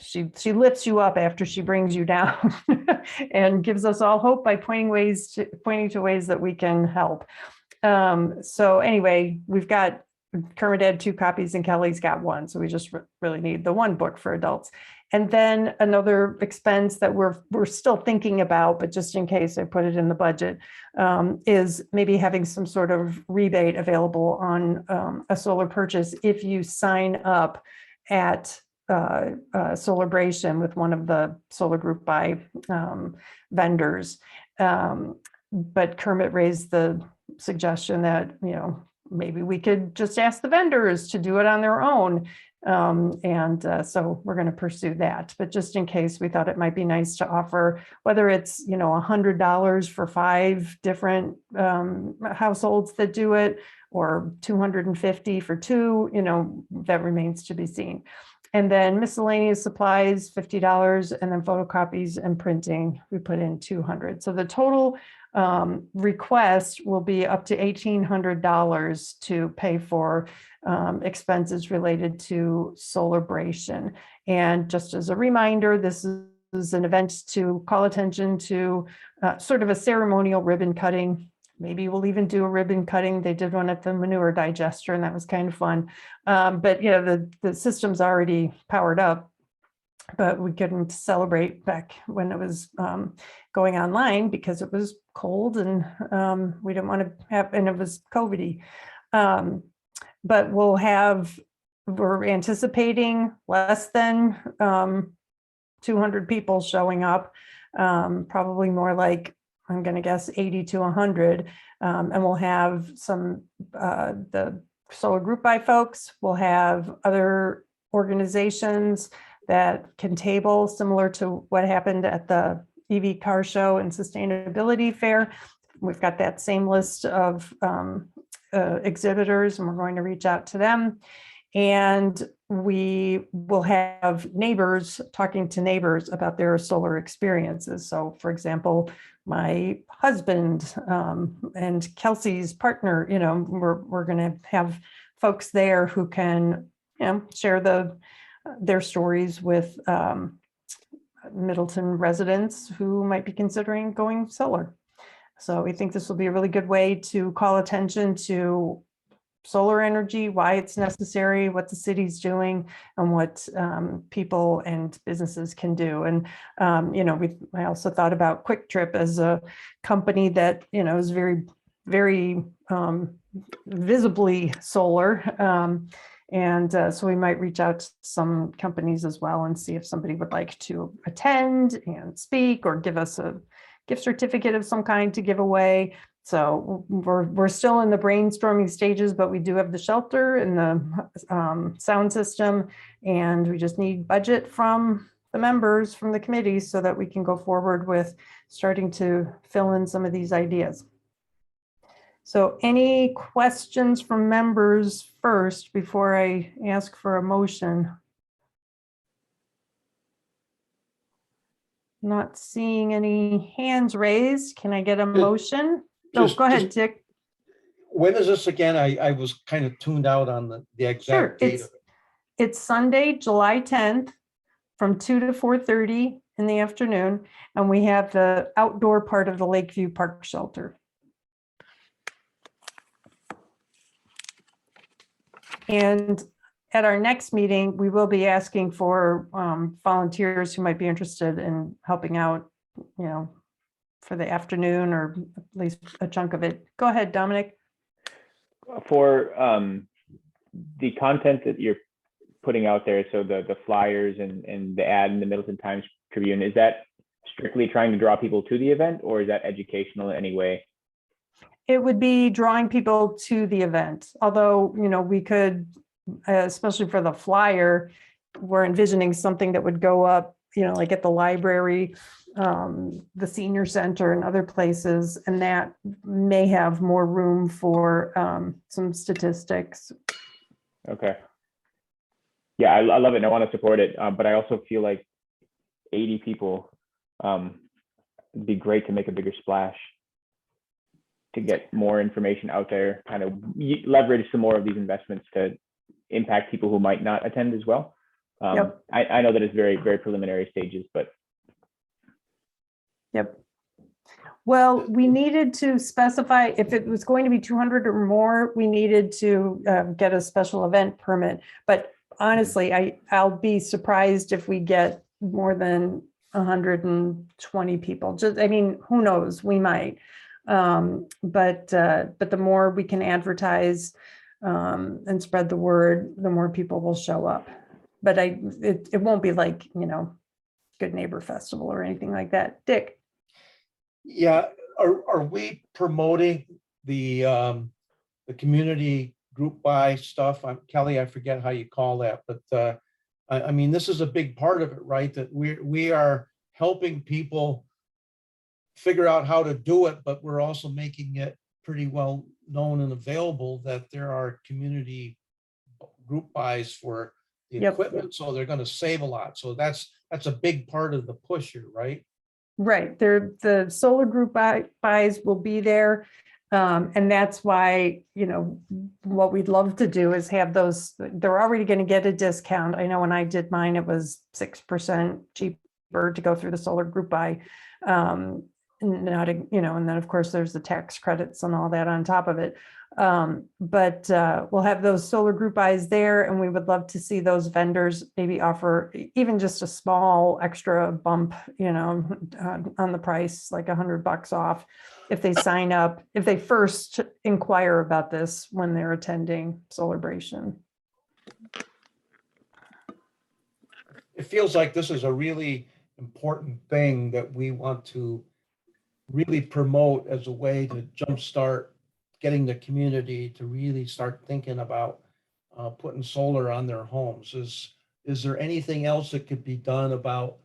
she lifts you up after she brings you down and gives us all hope by pointing to ways that we can help. So anyway, we've got Kermit had 2 copies and Kelly's got 1. So we just really need the 1 book for adults. And then another expense that we're still thinking about, but just in case I put it in the budget, is maybe having some sort of rebate available on a solar purchase if you sign up at Solarbration with one of the Solar Group Buy vendors. But Kermit raised the suggestion that, maybe we could just ask the vendors to do it on their own. So we're going to pursue that. But just in case, we thought it might be nice to offer, whether it's, $100 for 5 different households that do it, or 250 for two, that remains to be seen. And then miscellaneous supplies, $50, and then photocopies and printing, we put in 200. So the total request will be up to $1,800 to pay for expenses related to Solarbration. And just as a reminder, this is an event to call attention to sort of a ceremonial ribbon cutting. Maybe we'll even do a ribbon cutting. They did one at the manure digester, and that was kind of fun. But the system's already powered up, but we couldn't celebrate back when it was going online because it was cold and we didn't want to have, and it was COVID-y. But we're anticipating less than 200 people showing up, probably more like, I'm going to guess 80 to 100. And we'll have some, the solar group buy folks, we'll have other organizations that can table, similar to what happened at the EV car show and sustainability fair. We've got that same list of exhibitors, and we're going to reach out to them. And we will have neighbors talking to neighbors about their solar experiences. So for example, my husband and Kelsey's partner, we're going to have folks there who can, share their stories with Middleton residents who might be considering going solar. So we think this will be a really good way to call attention to solar energy, why it's necessary, what the city's doing, and what people and businesses can do. And, I also thought about Quick Trip as a company that, is very, very visibly solar. So we might reach out to some companies as well and see if somebody would like to attend and speak or give us a gift certificate of some kind to give away. So we're still in the brainstorming stages, but we do have the shelter and the sound system, and we just need budget from the members, from the committee, so that we can go forward with starting to fill in some of these ideas. So any questions from members first before I ask for a motion? Not seeing any hands raised. Can I get a motion? No, go ahead, Dick. When is this again? I was kind of tuned out on the Sure, exact date. it's Sunday, July 10th from 2 to 4:30 in the afternoon. And we have the outdoor part of the Lakeview Park Shelter. And at our next meeting, we will be asking for volunteers who might be interested in helping out, for the afternoon, or at least a chunk of it. Go ahead, Dominic. For the content that you're putting out there, so the flyers and the ad in the Middleton Times Tribune, is that strictly trying to draw people to the event, or is that educational in any way? It would be drawing people to the event, although, we could, especially for the flyer, we're envisioning something that would go up, like at the library, the senior center and other places, and that may have more room for some statistics. Okay. Yeah, I love it and I want to support it, but I also feel like 80 people, it'd be great to make a bigger splash, to get more information out there, kind of leverage some more of these investments to impact people who might not attend as well. Yep. I know that it's very, very preliminary stages, but. Yep. Well, we needed to specify if it was going to be 200 or more, we needed to get a special event permit. But honestly, I'll be surprised if we get more than 120 people. Who knows? We might. But the more we can advertise and spread the word, the more people will show up. But it won't be like, Good Neighbor Festival or anything like that. Dick. Yeah, are we promoting the community group buy stuff? Kelly, I forget how you call that, but this is a big part of it, right? That we are helping people figure out how to do it, but we're also making it pretty well known and available that there are community group buys for the Yep. equipment, so they're gonna save a lot. So that's a big part of the push here, right? Right, the solar group buys will be there. And that's why, what we'd love to do is have those, they're already gonna get a discount. I know when I did mine, it was 6% cheaper to go through the solar group buy. Not, and then of course there's the tax credits and all that on top of it. But we'll have those solar group buys there, and we would love to see those vendors maybe offer even just a small extra bump, on the price, like $100 off if they sign up, if they first inquire about this when they're attending Celebration. It feels like this is a really important thing that we want to really promote as a way to jumpstart getting the community to really start thinking about putting solar on their homes. Is there anything else that could be done about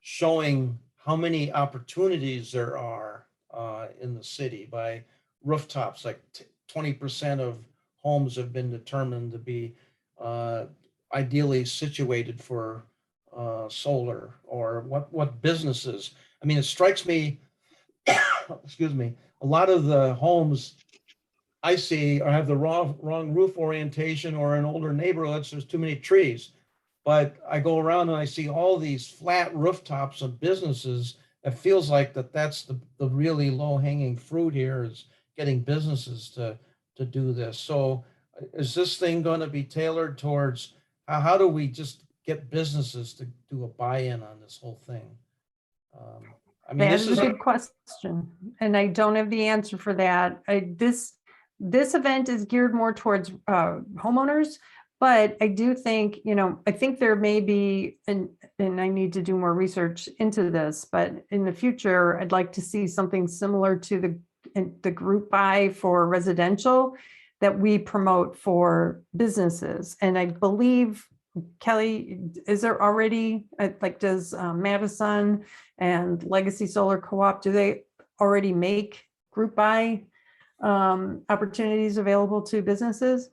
showing how many opportunities there are in the city by rooftops? Like 20% of homes have been determined to be ideally situated for solar, or what businesses? I mean, it strikes me, excuse me, a lot of the homes I see or have the wrong roof orientation, or in older neighborhoods, there's too many trees. But I go around and I see all these flat rooftops of businesses. It feels like that's the really low hanging fruit here, is getting businesses to do this. So is this thing going to be tailored towards how do we just get businesses to do a buy-in on this whole thing? I mean, That is a good question, and I don't have the answer for that. This event is geared more towards homeowners, but I do think, I think there may be, and I need to do more research into this, but in the future, I'd like to see something similar to the group buy for residential that we promote for businesses. And I believe, Kelly, is there already, does Madison and Legacy Solar Co-op, do they already make group buy opportunities available to businesses?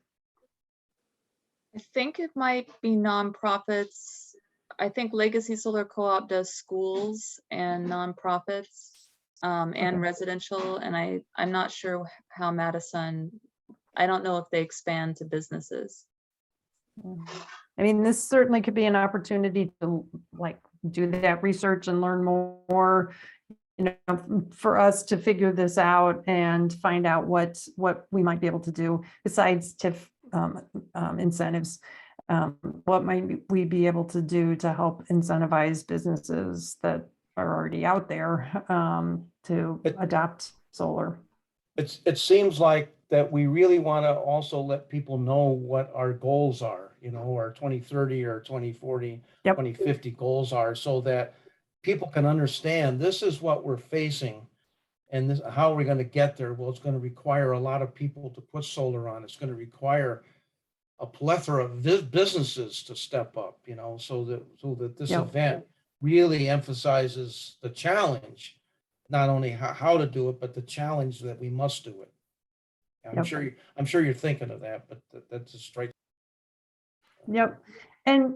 I think it might be nonprofits. I think Legacy Solar Co-op does schools and nonprofits and residential. And I'm not sure how Madison, I don't know if they expand to businesses. I mean, this certainly could be an opportunity to do that research and learn more, for us to figure this out and find out what we might be able to do besides TIF incentives. What might we be able to do to help incentivize businesses that are already out there to adopt solar? It seems like that we really want to also let people know what our goals are, our 2030 or 2040, 2050 goals are, so that people can understand this is what we're facing and this, how we're going to get there. Well, it's going to require a lot of people to put solar on. It's going to require a plethora of businesses to step up, so that this event really emphasizes the challenge, not only how to do it, but the challenge that we must do it. I'm sure you're thinking of that, but that's a straight. Yep. And,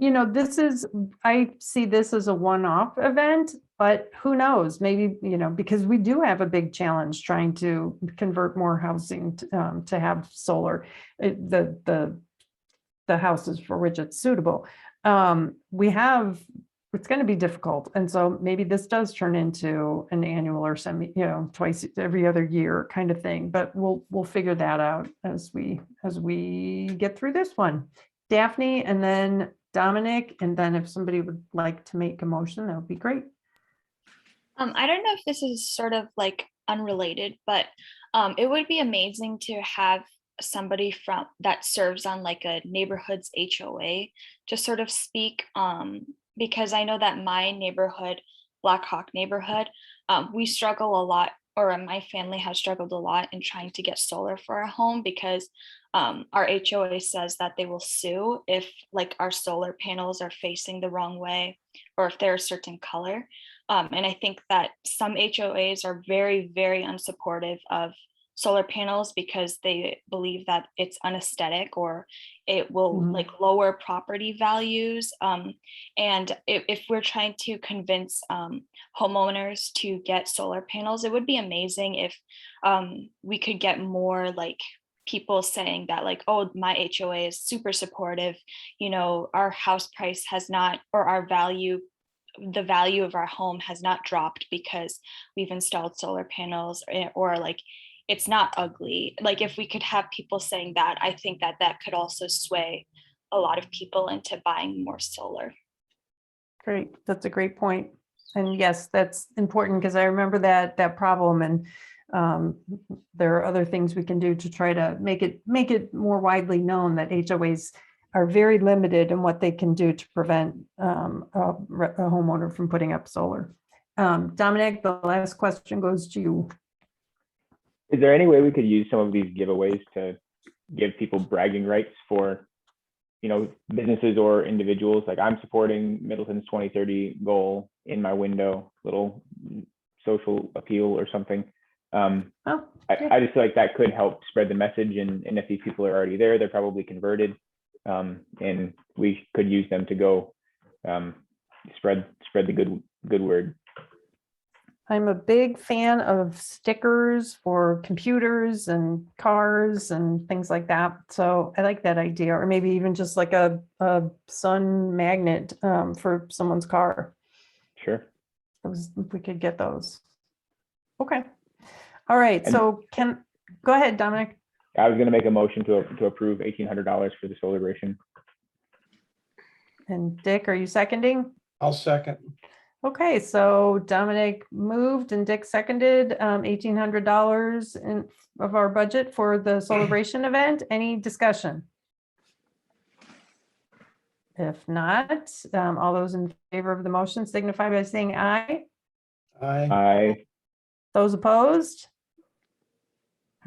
I see this as a one-off event, but who knows, maybe, because we do have a big challenge trying to convert more housing to have solar, the houses for which it's suitable. It's going to be difficult. And so maybe this does turn into an annual or twice every other year kind of thing, but we'll figure that out as we get through this one. Daphne, and then Dominic, and then if somebody would like to make a motion, that would be great. I don't know if this is sort of unrelated, but it would be amazing to have somebody from that serves on a neighborhood's HOA to sort of speak, because I know that my neighborhood, Black Hawk neighborhood, we struggle a lot, or my family has struggled a lot in trying to get solar for our home, because our HOA says that they will sue if our solar panels are facing the wrong way or if they're a certain color. And I think that some HOAs are very, very unsupportive of solar panels because they believe that it's unaesthetic or it will Mhm. like lower property values. And if we're trying to convince homeowners to get solar panels, it would be amazing if we could get more like people saying that like, oh, my HOA is super supportive, you know, our house price has not, or our value, the value of our home has not dropped because we've installed solar panels, or like it's not ugly. Like if we could have people saying that, I think that that could also sway a lot of people into buying more solar. Great, that's a great point. And yes, that's important because I remember that problem, and there are other things we can do to try to make it more widely known that HOAs are very limited in what they can do to prevent a homeowner from putting up solar. Dominic, the last question goes to you. Is there any way we could use some of these giveaways to give people bragging rights for, you know, businesses or individuals? Like I'm supporting Middleton's 2030 goal in my window, little social appeal or something. Oh, I just feel like that could help spread the message, and if these people are already there, they're probably converted, and we could use them to go spread the good word. I'm a big fan of stickers for computers and cars and things like that. So I like that idea, or maybe even just like a sun magnet for someone's car. Sure. If we could get those. Okay. All right. And- So go ahead, Dominic. I was going to make a motion to approve $1,800 for the celebration. And Dick, are you seconding? I'll second. Okay, so Dominic moved and Dick seconded, $1,800 of our budget for the celebration event. Any discussion? If not, all those in favor of the motion signify by saying aye. Aye. Those opposed?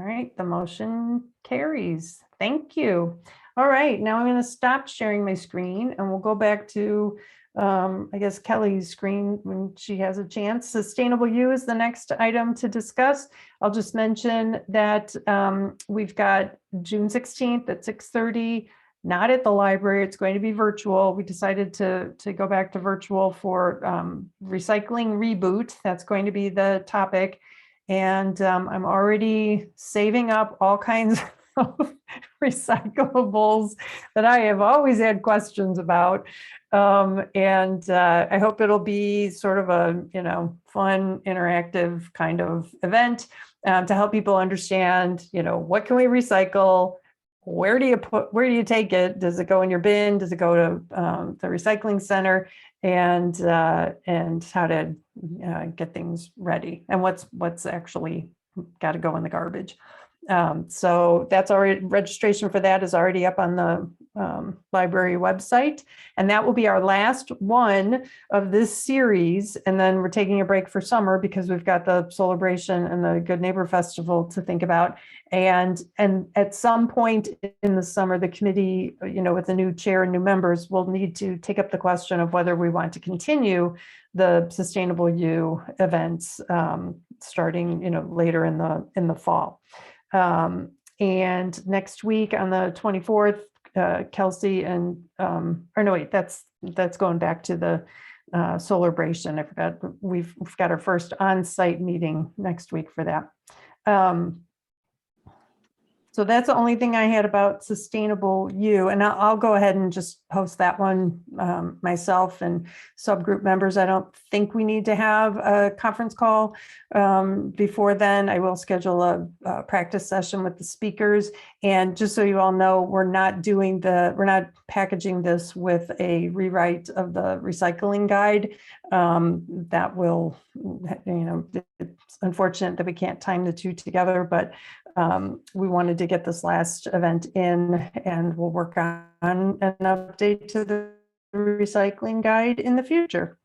All right, the motion carries. Thank you. All right, now I'm going to stop sharing my screen and we'll go back to I guess Kelly's screen when she has a chance. Sustainable U is the next item to discuss. I'll just mention that we've got June 16th at 6:30, not at the library. It's going to be virtual. We decided to go back to virtual for recycling reboot. That's going to be the topic. And I'm already saving up all kinds of recyclables that I have always had questions about. I hope it'll be sort of a, fun, interactive kind of event to help people understand, what can we recycle? Where do you take it? Does it go in your bin? Does it go to the recycling center? And how to get things ready, and what's actually got to go in the garbage. So that's already, registration for that is already up on the library website. And that will be our last one of this series. And then we're taking a break for summer because we've got the celebration and the Good Neighbor Festival to think about. And at some point in the summer, the committee, with the new chair and new members, will need to take up the question of whether we want to continue the Sustainable U events starting, later in the fall. And next week on the 24th, Kelsey and, that's going back to the celebration. I forgot, we've got our first on-site meeting next week for that. So that's the only thing I had about Sustainable U, and I'll go ahead and just post that one myself and subgroup members. I don't think we need to have a conference call before then. I will schedule a practice session with the speakers. And just so you all know, we're not packaging this with a rewrite of the recycling guide. That will, it's unfortunate that we can't time the two together, but we wanted to get this last event in, and we'll work on an update to the recycling guide in the future.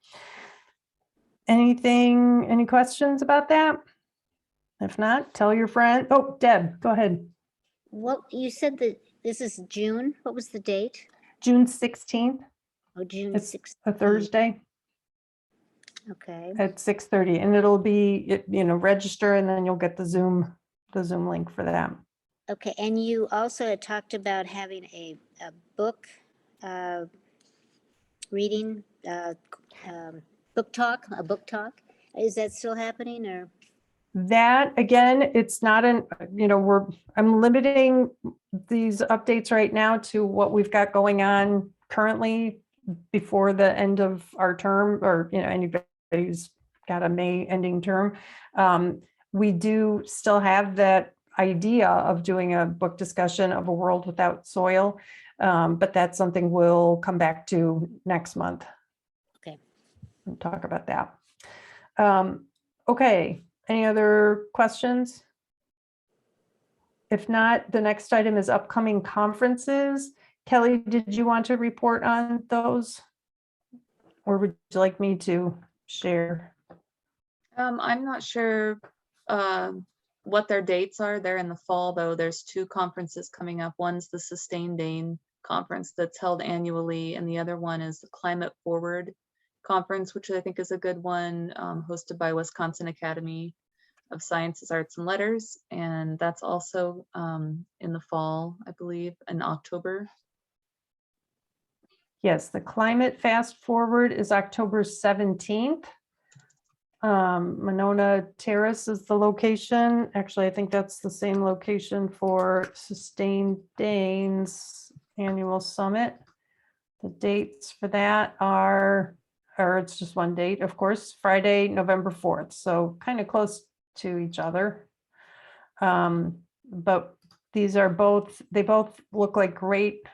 Any questions about that? If not, tell your friend. Oh, Deb, go ahead. Well, you said that this is June. What was the date? June 16th. Oh, June It's 16th. a Thursday Okay. at 6:30, and it'll be, register, and then you'll get the Zoom the Zoom link for that. Okay, and you also had talked about having a book reading, book talk. Is that still happening or? That, again, it's not I'm limiting these updates right now to what we've got going on currently before the end of our term, or, anybody who's got a May ending term. We do still have that idea of doing a book discussion of A World Without Soil, but that's something we'll come back to next month. Okay. And talk about that. Okay. Any other questions? If not, the next item is upcoming conferences. Kelly, did you want to report on those? Or would you like me to share? I'm not sure what their dates are. They're in the fall, though. There's 2 conferences coming up. One's the Sustained Dane conference that's held annually, and the other one is the Climate Forward conference, which I think is a good one, hosted by Wisconsin Academy of Sciences, Arts, and Letters. And that's also in the fall, I believe, in October. Yes, the Climate Fast Forward is October 17th. Monona Terrace is the location. Actually, I think that's the same location for Sustained Dane's annual summit. The dates for that are, or it's just one date, of course, Friday, November 4th. So kind of close to each other. But these are they both look like great.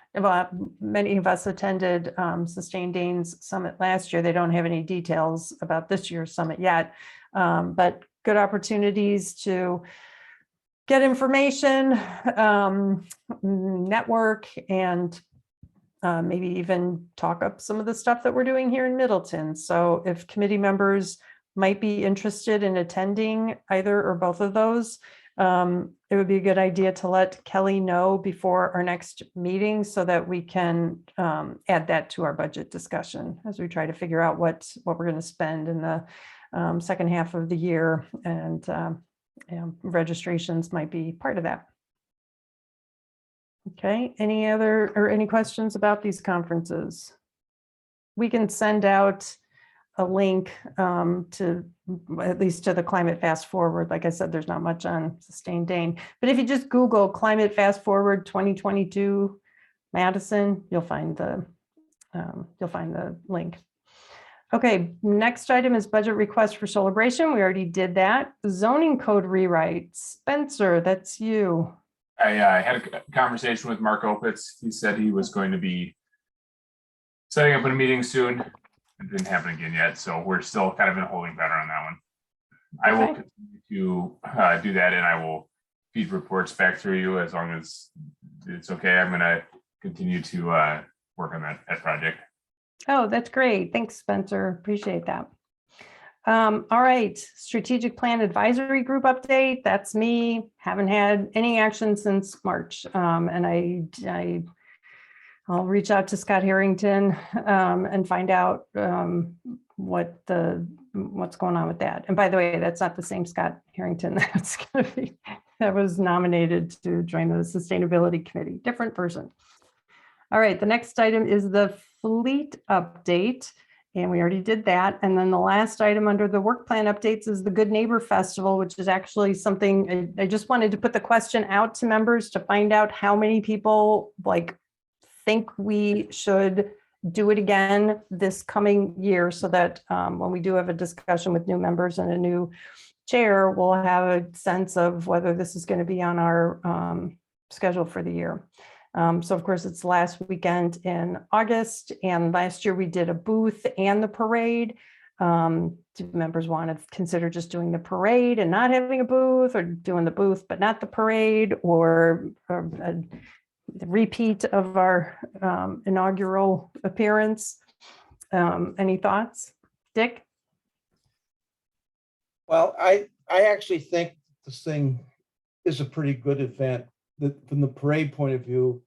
Many of us attended Sustained Dane's Summit last year. They don't have any details about this year's summit yet, but good opportunities to get information, network, and maybe even talk up some of the stuff that we're doing here in Middleton. So if committee members might be interested in attending either or both of those, it would be a good idea to let Kelly know before our next meeting so that we can add that to our budget discussion as we try to figure out what we're going to spend in the second half of the year, and registrations might be part of that. Okay, any questions about these conferences? We can send out a link to, at least to the Climate Fast Forward. Like I said, there's not much on Sustained Dane, but if you just Google Climate Fast Forward 2022 Madison, you'll find the link. Okay, next item is budget request for celebration. We already did that. Zoning code rewrite. Spencer, that's you. I had a conversation with Mark Opitz. He said he was going to be setting up a meeting soon. It didn't happen again yet, so we're still kind of in a holding pattern on that one. I will continue to do that, and I will feed reports back through you as long as it's okay. I'm going to continue to work on that project. Oh, that's great. Thanks, Spencer. Appreciate that. All right, Strategic Plan Advisory Group update. That's me. Haven't had any action since March, and I'll reach out to Scott Harrington and find out what's going on with that. And by the way, that's not the same Scott Harrington that was nominated to join the Sustainability Committee. Different person. All right, the next item is the fleet update, and we already did that. And then the last item under the work plan updates is the Good Neighbor Festival, which is actually something I just wanted to put the question out to members to find out how many people think we should do it again this coming year, so that when we do have a discussion with new members and a new chair, we'll have a sense of whether this is going to be on our schedule for the year. So of course, it's last weekend in August, and last year we did a booth and the parade. Do members want to consider just doing the parade and not having a booth, or doing the booth but not the parade, or a repeat of our inaugural appearance? Any thoughts? Dick? Well, I actually think this thing is a pretty good event. From the parade point of view,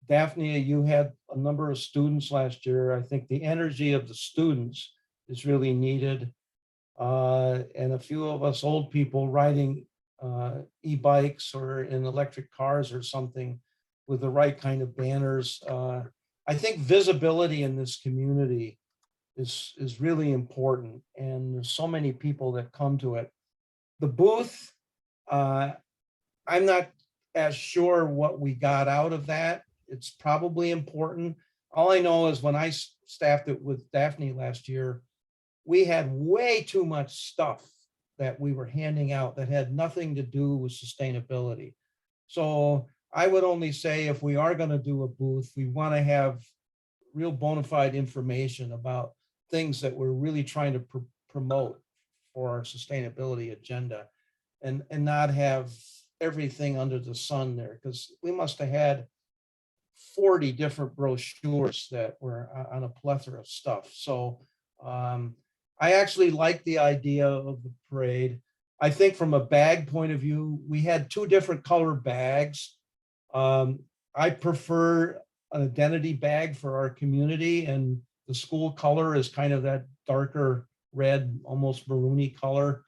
Daphne, you had a number of students last year. I think the energy of the students is really needed. And a few of us old people riding e-bikes or in electric cars or something with the right kind of banners. I think visibility in this community is really important, and there's so many people that come to it. The booth, I'm not as sure what we got out of that. It's probably important. All I know is when I staffed it with Daphne last year, we had way too much stuff that we were handing out that had nothing to do with sustainability. So I would only say if we are going to do a booth, we want to have real bona fide information about things that we're really trying to promote for our sustainability agenda, and not have everything under the sun there, because we must have had 40 different brochures that were on a plethora of stuff. So I actually like the idea of the parade. I think from a bag point of view, we had 2 different color bags. I prefer an identity bag for our community, and the school color is kind of that darker red, almost maroony color.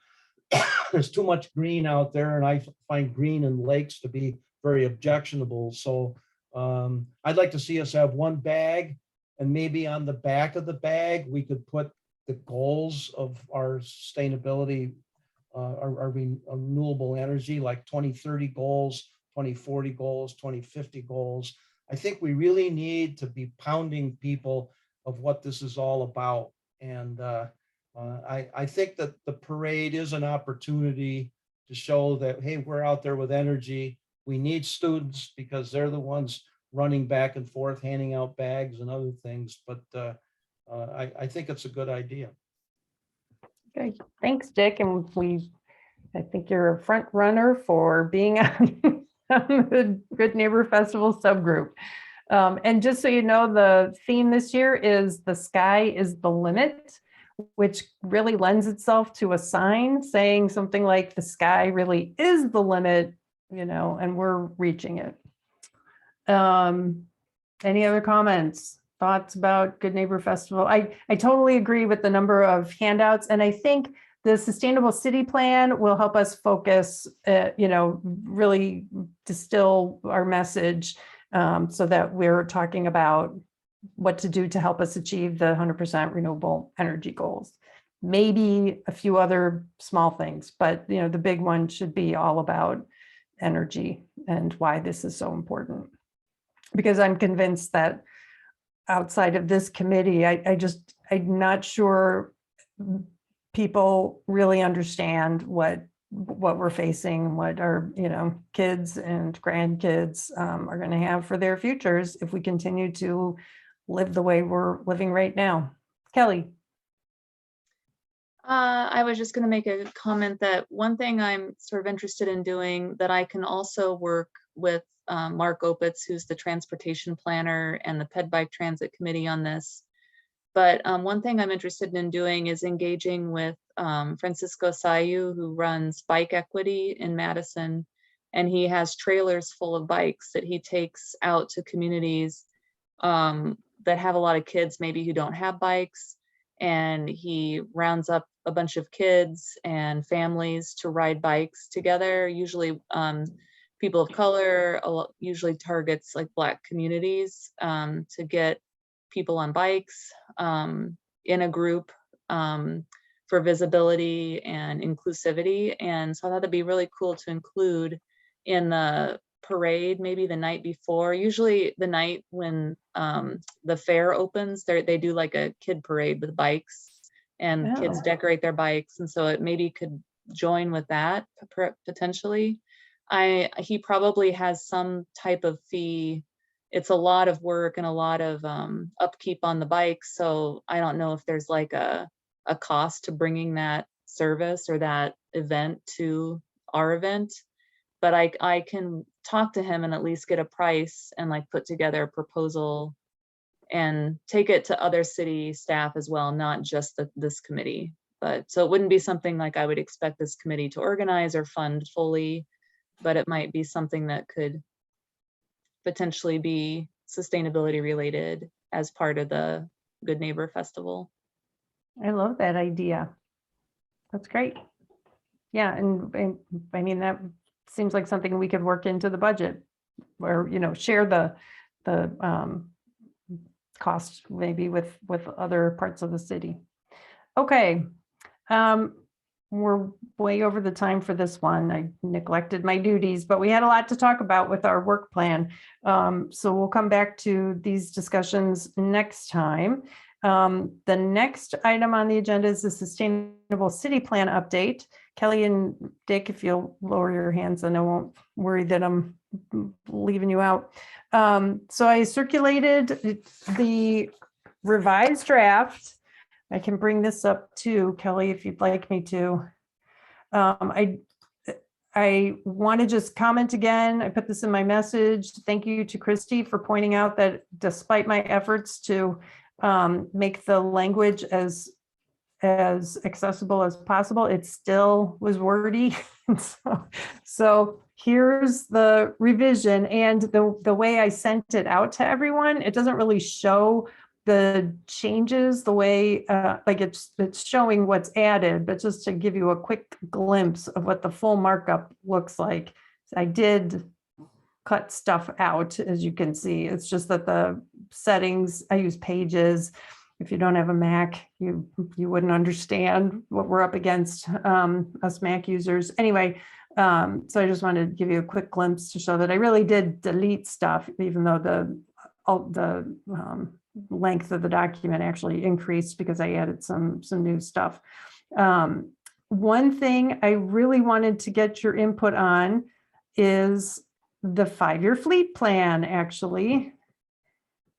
There's too much green out there, and I find green in lakes to be very objectionable. So I'd like to see us have 1 bag, and maybe on the back of the bag, we could put the goals of our sustainability, our renewable energy, like 2030 goals, 2040 goals, 2050 goals. I think we really need to be pounding people of what this is all about. And I think that the parade is an opportunity to show that, hey, we're out there with energy. We need students because they're the ones running back and forth, handing out bags and other things. But I think it's a good idea. Okay, thanks, Dick. And I think you're a front runner for being on the Good Neighbor Festival subgroup. And just so you know, the theme this year is "The Sky is the Limit," which really lends itself to a sign saying something like "The sky really is the limit," and we're reaching it. Any other comments, thoughts about Good Neighbor Festival? I totally agree with the number of handouts, and I think the Sustainable City Plan will help us focus, really distill our message so that we're talking about what to do to help us achieve the 100% renewable energy goals. Maybe a few other small things, but the big one should be all about energy and why this is so important. Because I'm convinced that outside of this committee, I'm not sure people really understand what we're facing, what our kids and grandkids are going to have for their futures if we continue to live the way we're living right now. Kelly. I was just going to make a comment that one thing I'm sort of interested in doing that I can also work with Mark Opitz, who's the transportation planner, and the Ped Bike Transit Committee on this. But one thing I'm interested in doing is engaging with Francisco Sayu, who runs Bike Equity in Madison, and he has trailers full of bikes that he takes out to communities that have a lot of kids maybe who don't have bikes, and he rounds up a bunch of kids and families to ride bikes together, usually people of color, usually targets like Black communities, to get people on bikes in a group for visibility and inclusivity. And so I thought that'd be really cool to include in the parade, maybe the night before. Usually the night when the fair opens, they do like a kid parade with bikes, and kids decorate their bikes. And so it maybe could join with that potentially. He probably has some type of fee. It's a lot of work and a lot of upkeep on the bike. So I don't know if there's like a cost to bringing that service or that event to our event, but I can talk to him and at least get a price and like put together a proposal and take it to other city staff as well, not just this committee. But so it wouldn't be something like I would expect this committee to organize or fund fully, but it might be something that could potentially be sustainability related as part of the Good Neighbor Festival. I love that idea. That's great. Yeah, and I mean, that seems like something we could work into the budget, or, share the cost maybe with other parts of the city. Okay. We're way over the time for this one. I neglected my duties, but we had a lot to talk about with our work plan. So we'll come back to these discussions next time. The next item on the agenda is the Sustainable City Plan update. Kelly and Dick, if you'll lower your hands, then I won't worry that I'm leaving you out. So I circulated the revised draft. I can bring this up too, Kelly, if you'd like me to. I want to just comment again. I put this in my message. Thank you to Christy for pointing out that despite my efforts to make the language as accessible as possible, it still was wordy. So here's the revision, and the way I sent it out to everyone, it doesn't really show the changes the way like it's showing what's added, but just to give you a quick glimpse of what the full markup looks like. I did cut stuff out, as you can see. It's just that the settings, I use Pages. If you don't have a Mac, you wouldn't understand what we're up against, us Mac users. Anyway, so I just wanted to give you a quick glimpse to show that I really did delete stuff, even though the length of the document actually increased because I added some new stuff. One thing I really wanted to get your input on is the 5-year fleet plan, actually.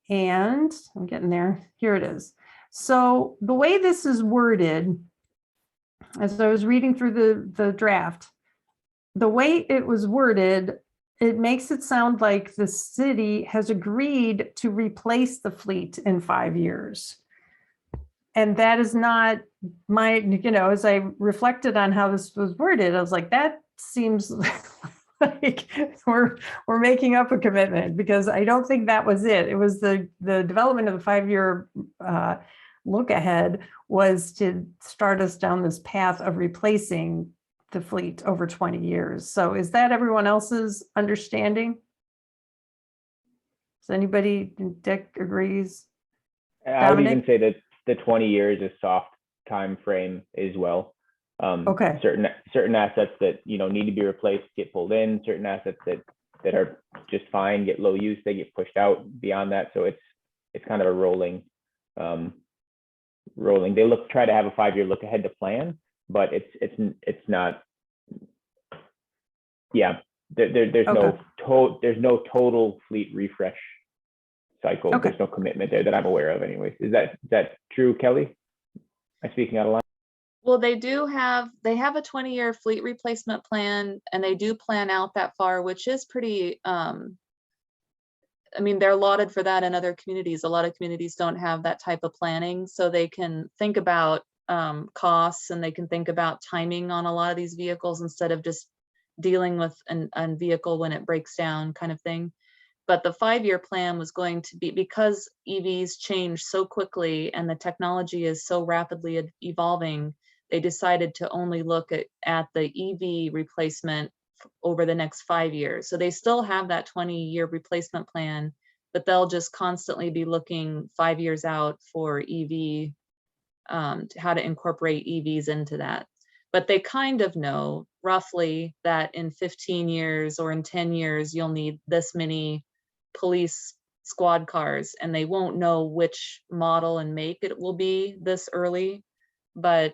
And I'm getting there. Here it is. So the way this is worded, as I was reading through the draft, the way it was worded, it makes it sound like the city has agreed to replace the fleet in 5 years. And that is not my, as I reflected on how this was worded, I was like, that seems like we're making up a commitment, because I don't think that was it. It was the development of the 5-year look ahead was to start us down this path of replacing the fleet over 20 years. So is that everyone else's understanding? Does anybody, Dick agrees? I would even Dominic? say that the 20 years is soft time frame as well. Okay. Certain assets that need to be replaced get pulled in. Certain assets that are just fine get low use, they get pushed out beyond that. So it's kind of a rolling. They try to have a 5-year look ahead to plan, but it's not. Yeah, there's Okay. no total fleet refresh cycle. Okay. There's no commitment there that I'm aware of. Anyways, is that true, Kelly? Am I speaking out of line? Well, they have a 20-year fleet replacement plan, and they do plan out that far, which is pretty, I mean, they're lauded for that in other communities. A lot of communities don't have that type of planning, so they can think about costs, and they can think about timing on a lot of these vehicles instead of just dealing with a vehicle when it breaks down kind of thing. But the 5-year plan was going to be, because EVs change so quickly and the technology is so rapidly evolving, they decided to only look at the EV replacement over the next 5 years. So they still have that 20-year replacement plan, but they'll just constantly be looking 5 years out for EV, how to incorporate EVs into that. But they kind of know roughly that in 15 years or in 10 years, you'll need this many police squad cars, and they won't know which model and make it will be this early. But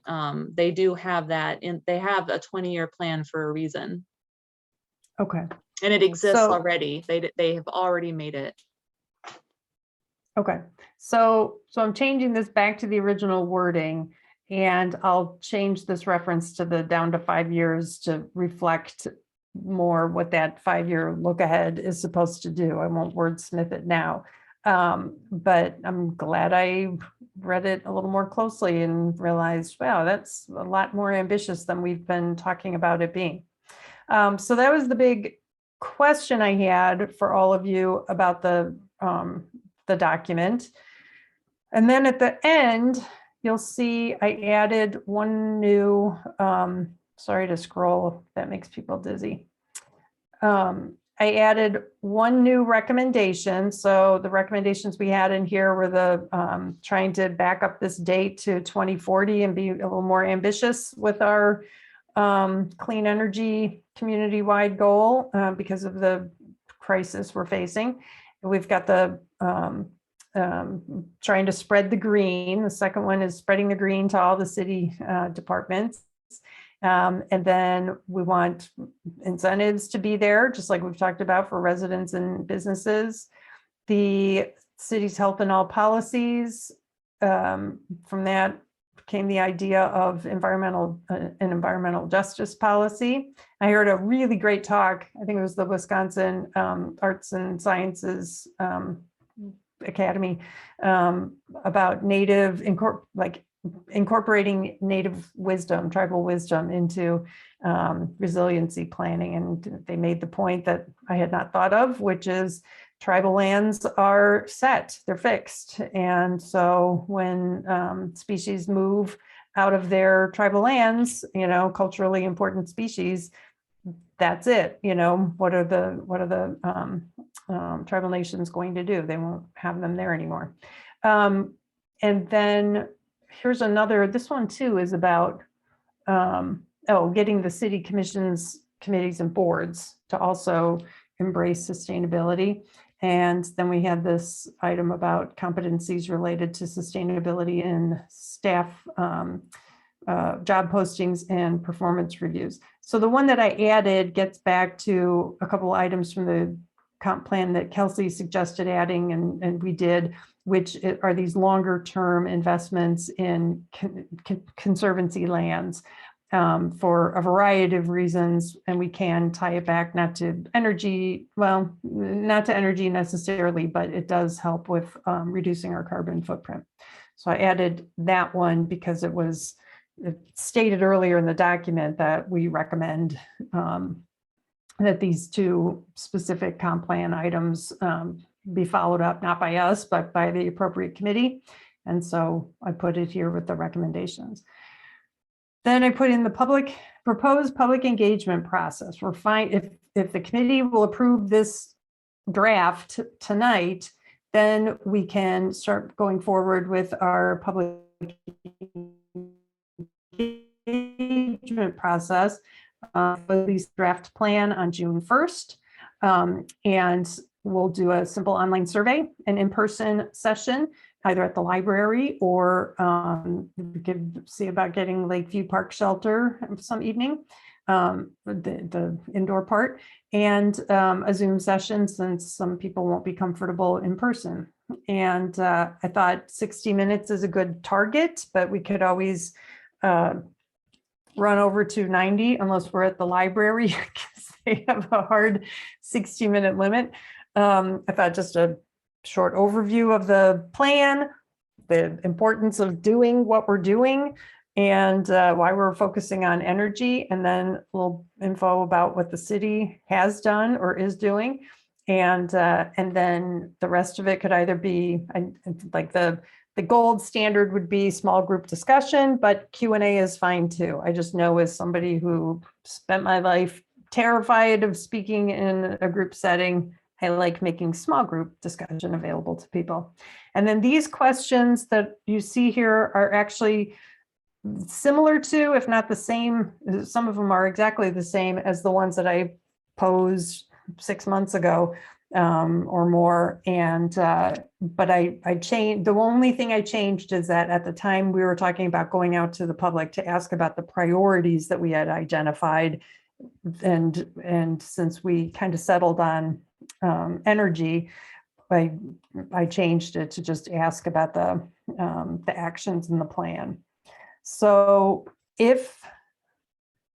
they do have that, they have a 20-year plan for a reason. Okay. And it exists So- already. They have already made it. Okay. So I'm changing this back to the original wording, and I'll change this reference to the down to 5 years to reflect more what that 5-year look ahead is supposed to do. I won't wordsmith it now. But I'm glad I read it a little more closely and realized, wow, that's a lot more ambitious than we've been talking about it being. So that was the big question I had for all of you about the document. And then at the end, you'll see I added one new Sorry to scroll. That makes people dizzy. I added one new recommendation. So the recommendations we had in here were the trying to back up this date to 2040 and be a little more ambitious with our clean energy community-wide goal because of the crisis we're facing. We've got the trying to spread the green. The second one is spreading the green to all the city departments. And then we want incentives to be there, just like we've talked about for residents and businesses. The city's health and all policies. From that came the idea of an environmental justice policy. I heard a really great talk. I think it was the Wisconsin Arts and Sciences Academy about incorporating native wisdom, tribal wisdom into resiliency planning. And they made the point that I had not thought of, which is tribal lands are set, they're fixed. And so when species move out of their tribal lands, culturally important species, that's it. What are the tribal nations going to do? They won't have them there anymore. And then here's another, this one too is about getting the city commissions, committees and boards to also embrace sustainability. And then we had this item about competencies related to sustainability in staff job postings and performance reviews. So the one that I added gets back to a couple of items from the comp plan that Kelsey suggested adding, and we did, which are these longer term investments in conservancy lands for a variety of reasons. And we can tie it back not to energy, well, not to energy necessarily, but it does help with reducing our carbon footprint. So I added that one because it was stated earlier in the document that we recommend that these two specific comp plan items be followed up, not by us, but by the appropriate committee. And so I put it here with the recommendations. Then I put in the proposed public engagement process. We're fine if the committee will approve this draft tonight, then we can start going forward with our public engagement process. This draft plan on June 1st. And we'll do a simple online survey, an in-person session, either at the library or we could see about getting Lakeview Park Shelter some evening, the indoor part, and a Zoom session since some people won't be comfortable in person. And I thought 60 minutes is a good target, but we could always run over to 90 unless we're at the library because they have a hard 60-minute limit. I thought just a short overview of the plan, the importance of doing what we're doing, and why we're focusing on energy, and then a little info about what the city has done or is doing. And then the rest of it could either be like the gold standard would be small group discussion, but Q&A is fine too. I just know as somebody who spent my life terrified of speaking in a group setting, I like making small group discussion available to people. And then these questions that you see here are actually similar to, if not the same, some of them are exactly the same as the ones that I posed 6 months ago or more. And but I changed, the only thing I changed is that at the time we were talking about going out to the public to ask about the priorities that we had identified. And since we kind of settled on energy, I changed it to just ask about the actions in the plan. So if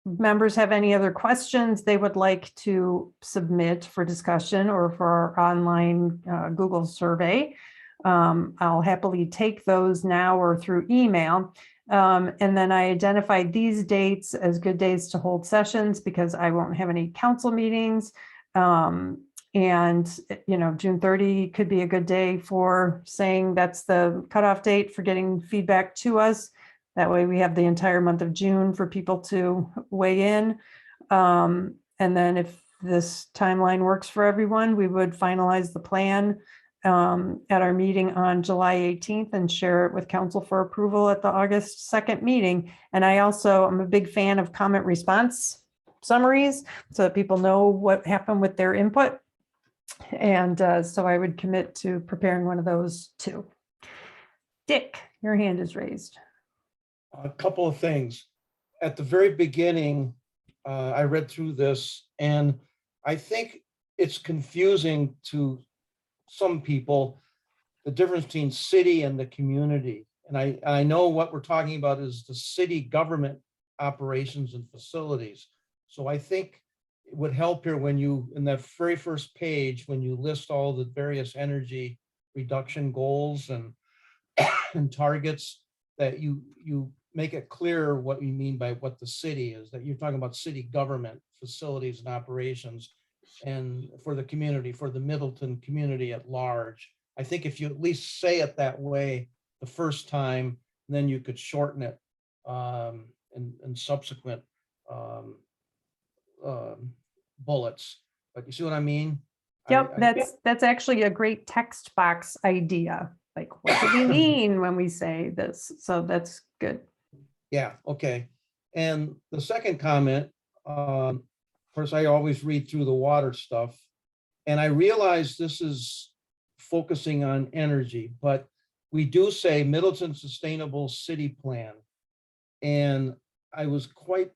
members have any other questions they would like to submit for discussion or for our online Google survey, I'll happily take those now or through email. And then I identified these dates as good days to hold sessions because I won't have any council meetings. And, June 30 could be a good day for saying that's the cutoff date for getting feedback to us. That way we have the entire month of June for people to weigh in. And then if this timeline works for everyone, we would finalize the plan at our meeting on July 18th and share it with council for approval at the August 2nd meeting. And I'm a big fan of comment response summaries so that people know what happened with their input. And so I would commit to preparing one of those too. Dick, your hand is raised. A couple of things. At the very beginning, I read through this, and I think it's confusing to some people, the difference between city and the community. And I know what we're talking about is the city government operations and facilities. So I think it would help here when you, in that very first page, when you list all the various energy reduction goals and targets, that you make it clear what you mean by what the city is, that you're talking about city government facilities and operations, and for the community, for the Middleton community at large. I think if you at least say it that way the first time, then you could shorten it in subsequent bullets. But you see what I mean? Yep, that's actually a great text box idea. Like, what do we mean when we say this? So that's good. Yeah, okay. And the second comment, of course, I always read through the water stuff, and I realize this is focusing on energy, but we do say Middleton Sustainable City Plan. And I was quite,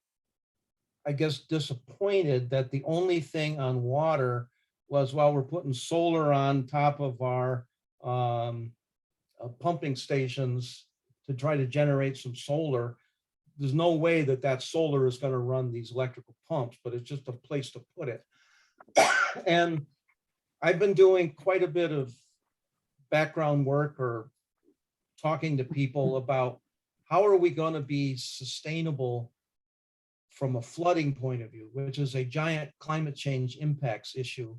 I guess, disappointed that the only thing on water was, while we're putting solar on top of our pumping stations to try to generate some solar, there's no way that that solar is going to run these electrical pumps, but it's just a place to put it. And I've been doing quite a bit of background work or talking to people about how are we going to be sustainable from a flooding point of view, which is a giant climate change impacts issue,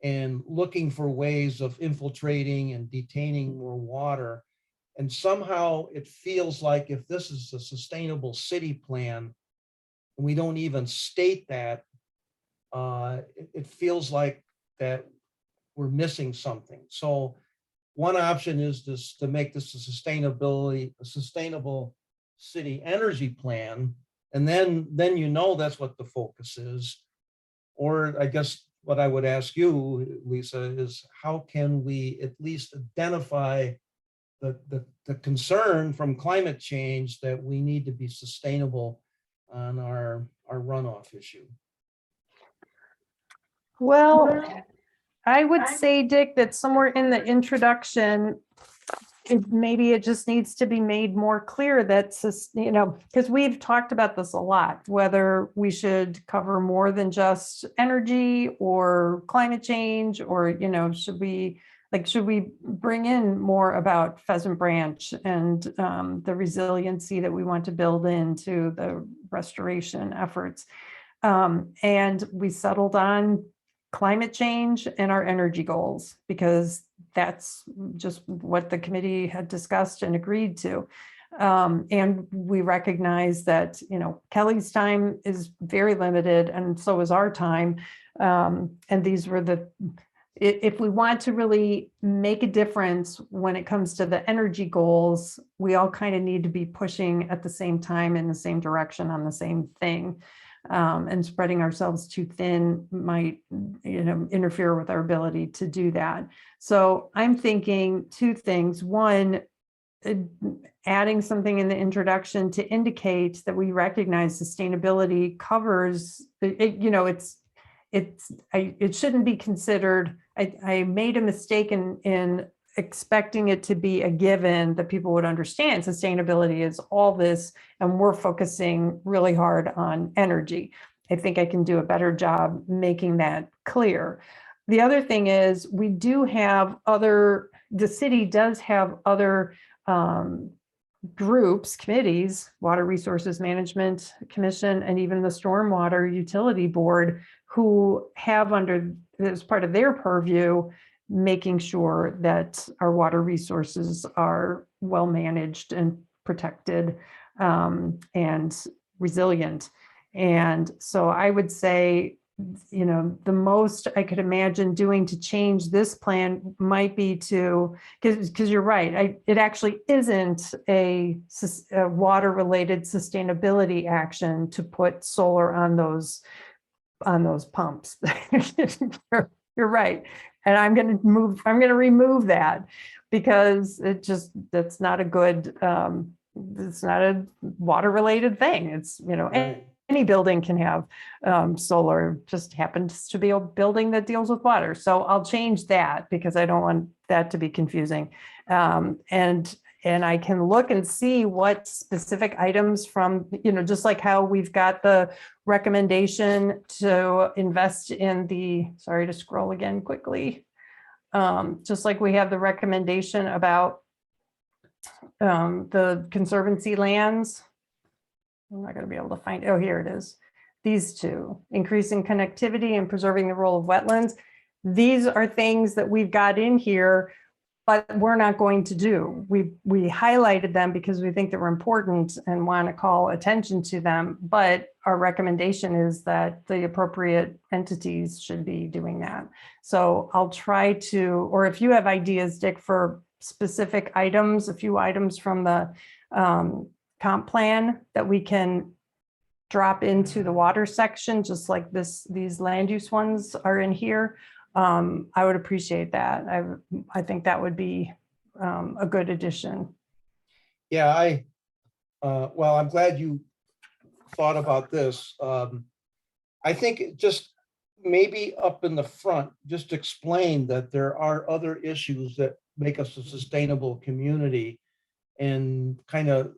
and looking for ways of infiltrating and detaining more water. And somehow it feels like if this is a sustainable city plan, and we don't even state that, it feels like that we're missing something. So one option is this, to make this a sustainable city energy plan. And then you know that's what the focus is. Or I guess what I would ask you, Lisa, is how can we at least identify the concern from climate change that we need to be sustainable on our runoff issue? Well, I would say, Dick, that somewhere in the introduction, maybe it just needs to be made more clear that, because we've talked about this a lot, whether we should cover more than just energy or climate change, or, should we bring in more about Pheasant Branch and the resiliency that we want to build into the restoration efforts. And we settled on climate change and our energy goals, because that's just what the committee had discussed and agreed to. And we recognize that, Kelly's time is very limited, and so is our time. And these were if we want to really make a difference when it comes to the energy goals, we all kind of need to be pushing at the same time in the same direction on the same thing. And spreading ourselves too thin might, interfere with our ability to do that. So I'm thinking two things. One, adding something in the introduction to indicate that we recognize sustainability covers, it shouldn't be considered. I made a mistake in expecting it to be a given that people would understand sustainability is all this, and we're focusing really hard on energy. I think I can do a better job making that clear. The other thing is, the city does have other groups, committees, Water Resources Management Commission, and even the Stormwater Utility Board, who have as part of their purview, making sure that our water resources are well managed and protected. and resilient. And so I would say, you know, the most I could imagine doing to change this plan might be to, because you're right, it actually isn't a water-related sustainability action to put solar on those pumps. You're right. And I'm going to remove that because that's not a good, it's not a water-related thing. It's, you know, Right. any building can have solar, just happens to be a building that deals with water. So I'll change that because I don't want that to be confusing. And I can look and see what specific items from, you know, just like how we've got the recommendation to invest in sorry to scroll again quickly. Just like we have the recommendation about the conservancy lands. I'm not going to be able to find, oh, here it is. These two, increasing connectivity and preserving the role of wetlands. These are things that we've got in here, but we're not going to do. We highlighted them because we think they were important and want to call attention to them. But our recommendation is that the appropriate entities should be doing that. So I'll try to, or if you have ideas, Dick, for specific items, a few items from the comp plan that we can drop into the water section, just like these land use ones are in here. I would appreciate that. I think that would be a good addition. Yeah, well, I'm glad you thought about this. I think just maybe up in the front, just explain that there are other issues that make us a sustainable community and kind of,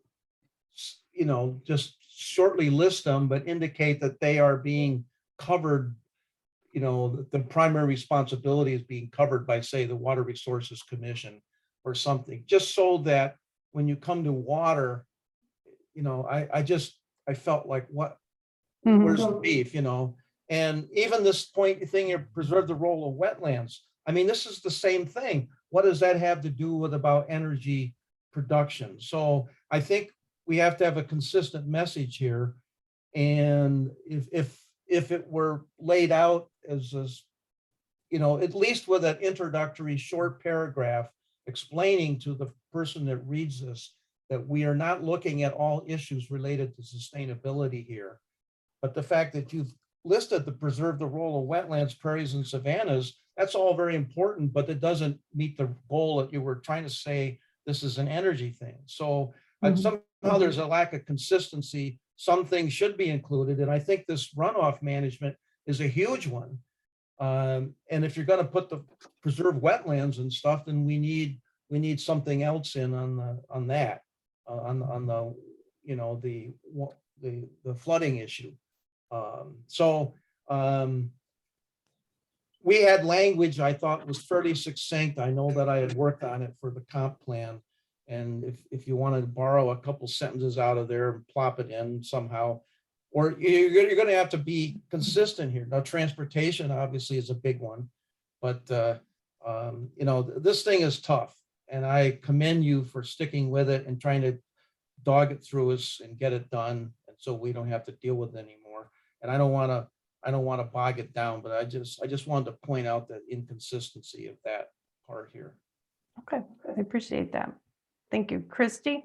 you know, just shortly list them, but indicate that they are being covered. You know, the primary responsibility is being covered by, say, the Water Resources Commission or something, just so that when you come to water, you know, I felt like, where's the beef, you know? And even this point thing, you preserve the role of wetlands. I mean, this is the same thing. What does that have to do with about energy production? So I think we have to have a consistent message here. And if it were laid out as, you know, at least with an introductory short paragraph explaining to the person that reads this, that we are not looking at all issues related to sustainability here. But the fact that you've listed to preserve the role of wetlands, prairies, and savannas, that's all very important, but it doesn't meet the goal that you were trying to say this is an energy thing. So somehow there's a lack of consistency. Some things should be included. And I think this runoff management is a huge one. And if you're going to put the preserve wetlands and stuff, then we need something else in on that, you know, the flooding issue. We had language I thought was fairly succinct. I know that I had worked on it for the comp plan. And if you want to borrow a couple sentences out of there and plop it in somehow, or you're going to have to be consistent here. Now, transportation obviously is a big one, but you know, this thing is tough, and I commend you for sticking with it and trying to dog it through us and get it done, and so we don't have to deal with it anymore. And I don't want to bog it down, but I just wanted to point out the inconsistency of that part here. Okay, I appreciate that. Thank you. Christy?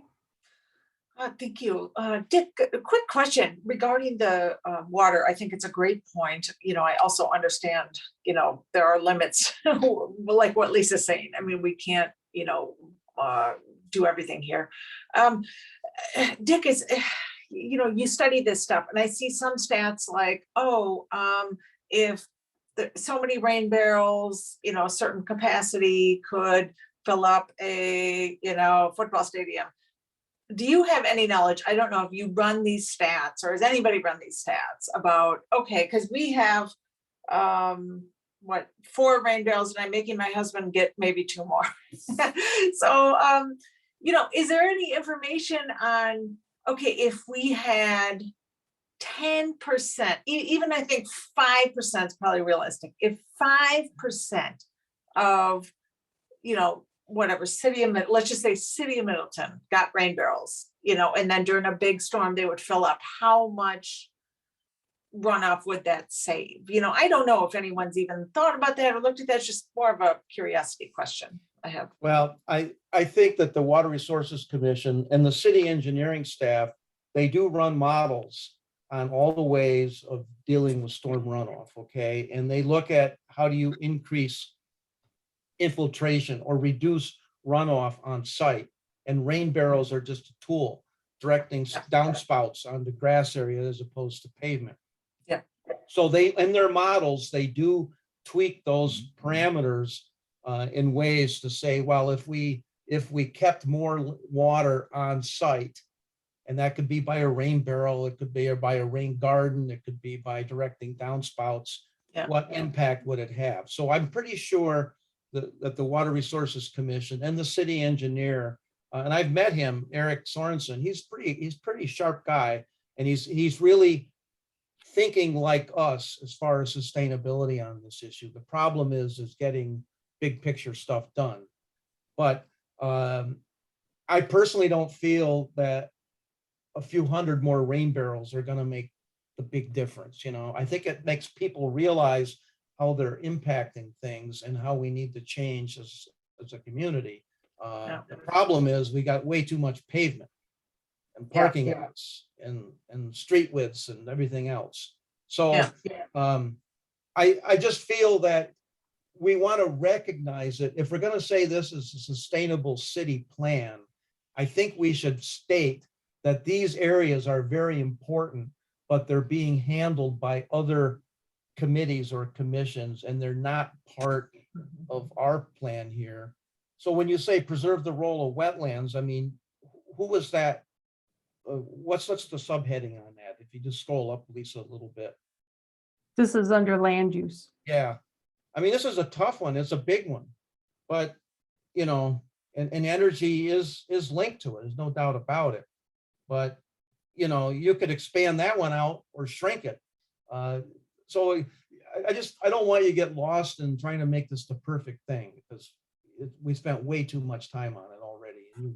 Thank you. Dick, a quick question regarding the water. I think it's a great point. You know, I also understand, you know, there are limits, like what Lisa's saying. I mean, we can't, you know, do everything here. Dick, is, you know, you study this stuff, and I see some stats like, oh, if so many rain barrels, you know, a certain capacity could fill up a, you know, football stadium. Do you have any knowledge? I don't know if you run these stats, or has anybody run these stats about, okay, because we have 4 rain barrels, and I'm making my husband get maybe 2 more. So you know, is there any information on, okay, if we had 10%, even I think 5% is probably realistic. If 5% of, you know, whatever, let's just say city of Middleton got rain barrels, you know, and then during a big storm, they would fill up, how much runoff would that save? You know, I don't know if anyone's even thought about that or looked at that. It's just more of a curiosity question I have. Well, I think that the Water Resources Commission and the city engineering staff, they do run models on all the ways of dealing with storm runoff, okay? And they look at how do you increase infiltration or reduce runoff on site. And rain barrels are just a tool directing downspouts onto grass area as opposed to pavement. Yeah. So they, in their models, they do tweak those parameters in ways to say, well, if we kept more water on site, and that could be by a rain barrel, it could be by a rain garden, it could be by directing downspouts, what impact would it have? So I'm pretty sure that the Water Resources Commission and the city engineer, and I've met him, Eric Sorensen, he's pretty sharp guy, and he's really thinking like us as far as sustainability on this issue. The problem is getting big picture stuff done. But I personally don't feel that a few hundred more rain barrels are going to make the big difference. You know, I think it makes people realize how they're impacting things and how we need to change as a community. The problem is we got way too much pavement and parking lots and street widths and everything else. So I just feel that we want to recognize it. If we're going to say this is a sustainable city plan, I think we should state that these areas are very important, but they're being handled by other committees or commissions, and they're not part of our plan here. So when you say preserve the role of wetlands, I mean, who was that? What's the subheading on that? If you just scroll up, Lisa, a little bit. This is under land use. Yeah. I mean, this is a tough one. It's a big one, but you know, and energy is linked to it. There's no doubt about it. But you know, you could expand that one out or shrink it. So I don't want you to get lost in trying to make this the perfect thing, because we spent way too much time on it already. You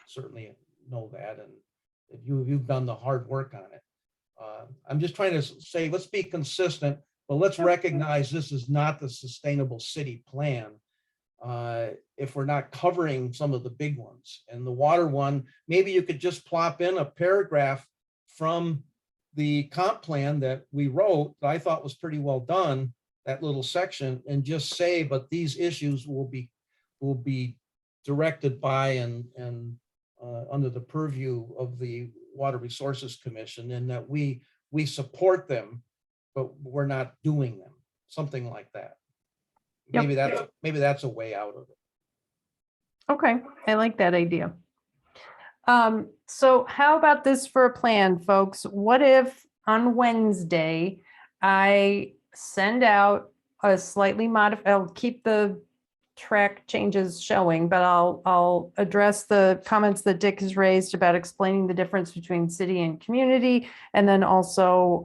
certainly know that, and you've done the hard work on it. I'm just trying to say, let's be consistent, but let's recognize this is not the sustainable city plan if we're not covering some of the big ones. And the water one, maybe you could just plop in a paragraph from the comp plan that we wrote that I thought was pretty well done, that little section, and just say, but these issues will be directed by and under the purview of the Water Resources Commission, and that we support them, but we're not doing them, something like that. Yep. Maybe that's a way out of it. Okay, I like that idea. So how about this for a plan, folks? What if on Wednesday, I send out a slightly modified, I'll keep the track changes showing, but I'll address the comments that Dick has raised about explaining the difference between city and community, and then also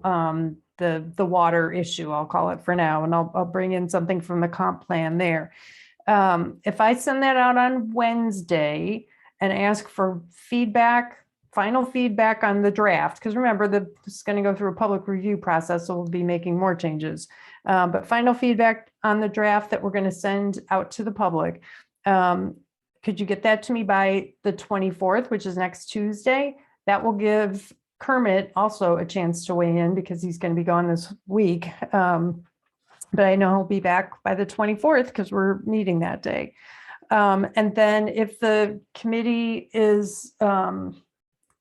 the water issue, I'll call it for now, and I'll bring in something from the comp plan there. If I send that out on Wednesday and ask for feedback, final feedback on the draft, because remember, this is going to go through a public review process, so we'll be making more changes. But final feedback on the draft that we're going to send out to the public. Could you get that to me by the 24th, which is next Tuesday? That will give Kermit also a chance to weigh in, because he's going to be gone this week. But I know he'll be back by the 24th because we're meeting that day. And then if the committee is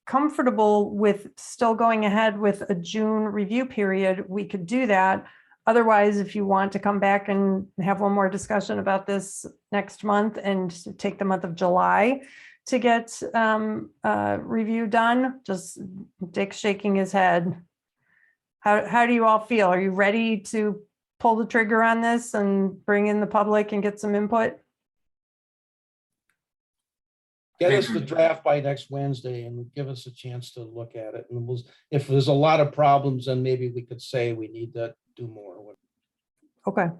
comfortable with still going ahead with a June review period, we could do that. Otherwise, if you want to come back and have one more discussion about this next month and take the month of July to get review done, just Dick's shaking his head. How do you all feel? Are you ready to pull the trigger on this and bring in the public and get some input? Get us the draft by next Wednesday and give us a chance to look at it. And if there's a lot of problems, then maybe we could say we need to do more. Okay.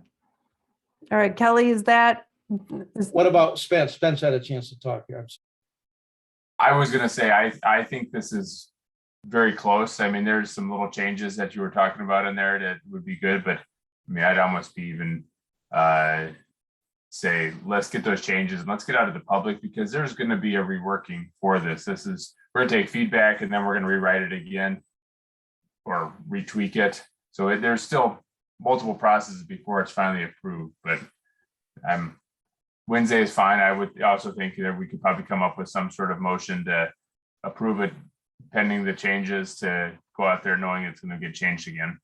All right, Kelly, is that What about Spence? Spence had a chance to talk here. I was gonna say, I think this is very close. I mean, there's some little changes that you were talking about in there that would be good, but I mean, I'd almost be even say, let's get those changes and let's get out of the public, because there's gonna be a reworking for this. We're gonna take feedback and then we're gonna rewrite it again or retweak it. So there's still multiple processes before it's finally approved, but Wednesday is fine. I would also think that we could probably come up with some sort of motion to approve it pending the changes, to go out there knowing it's going to get changed again.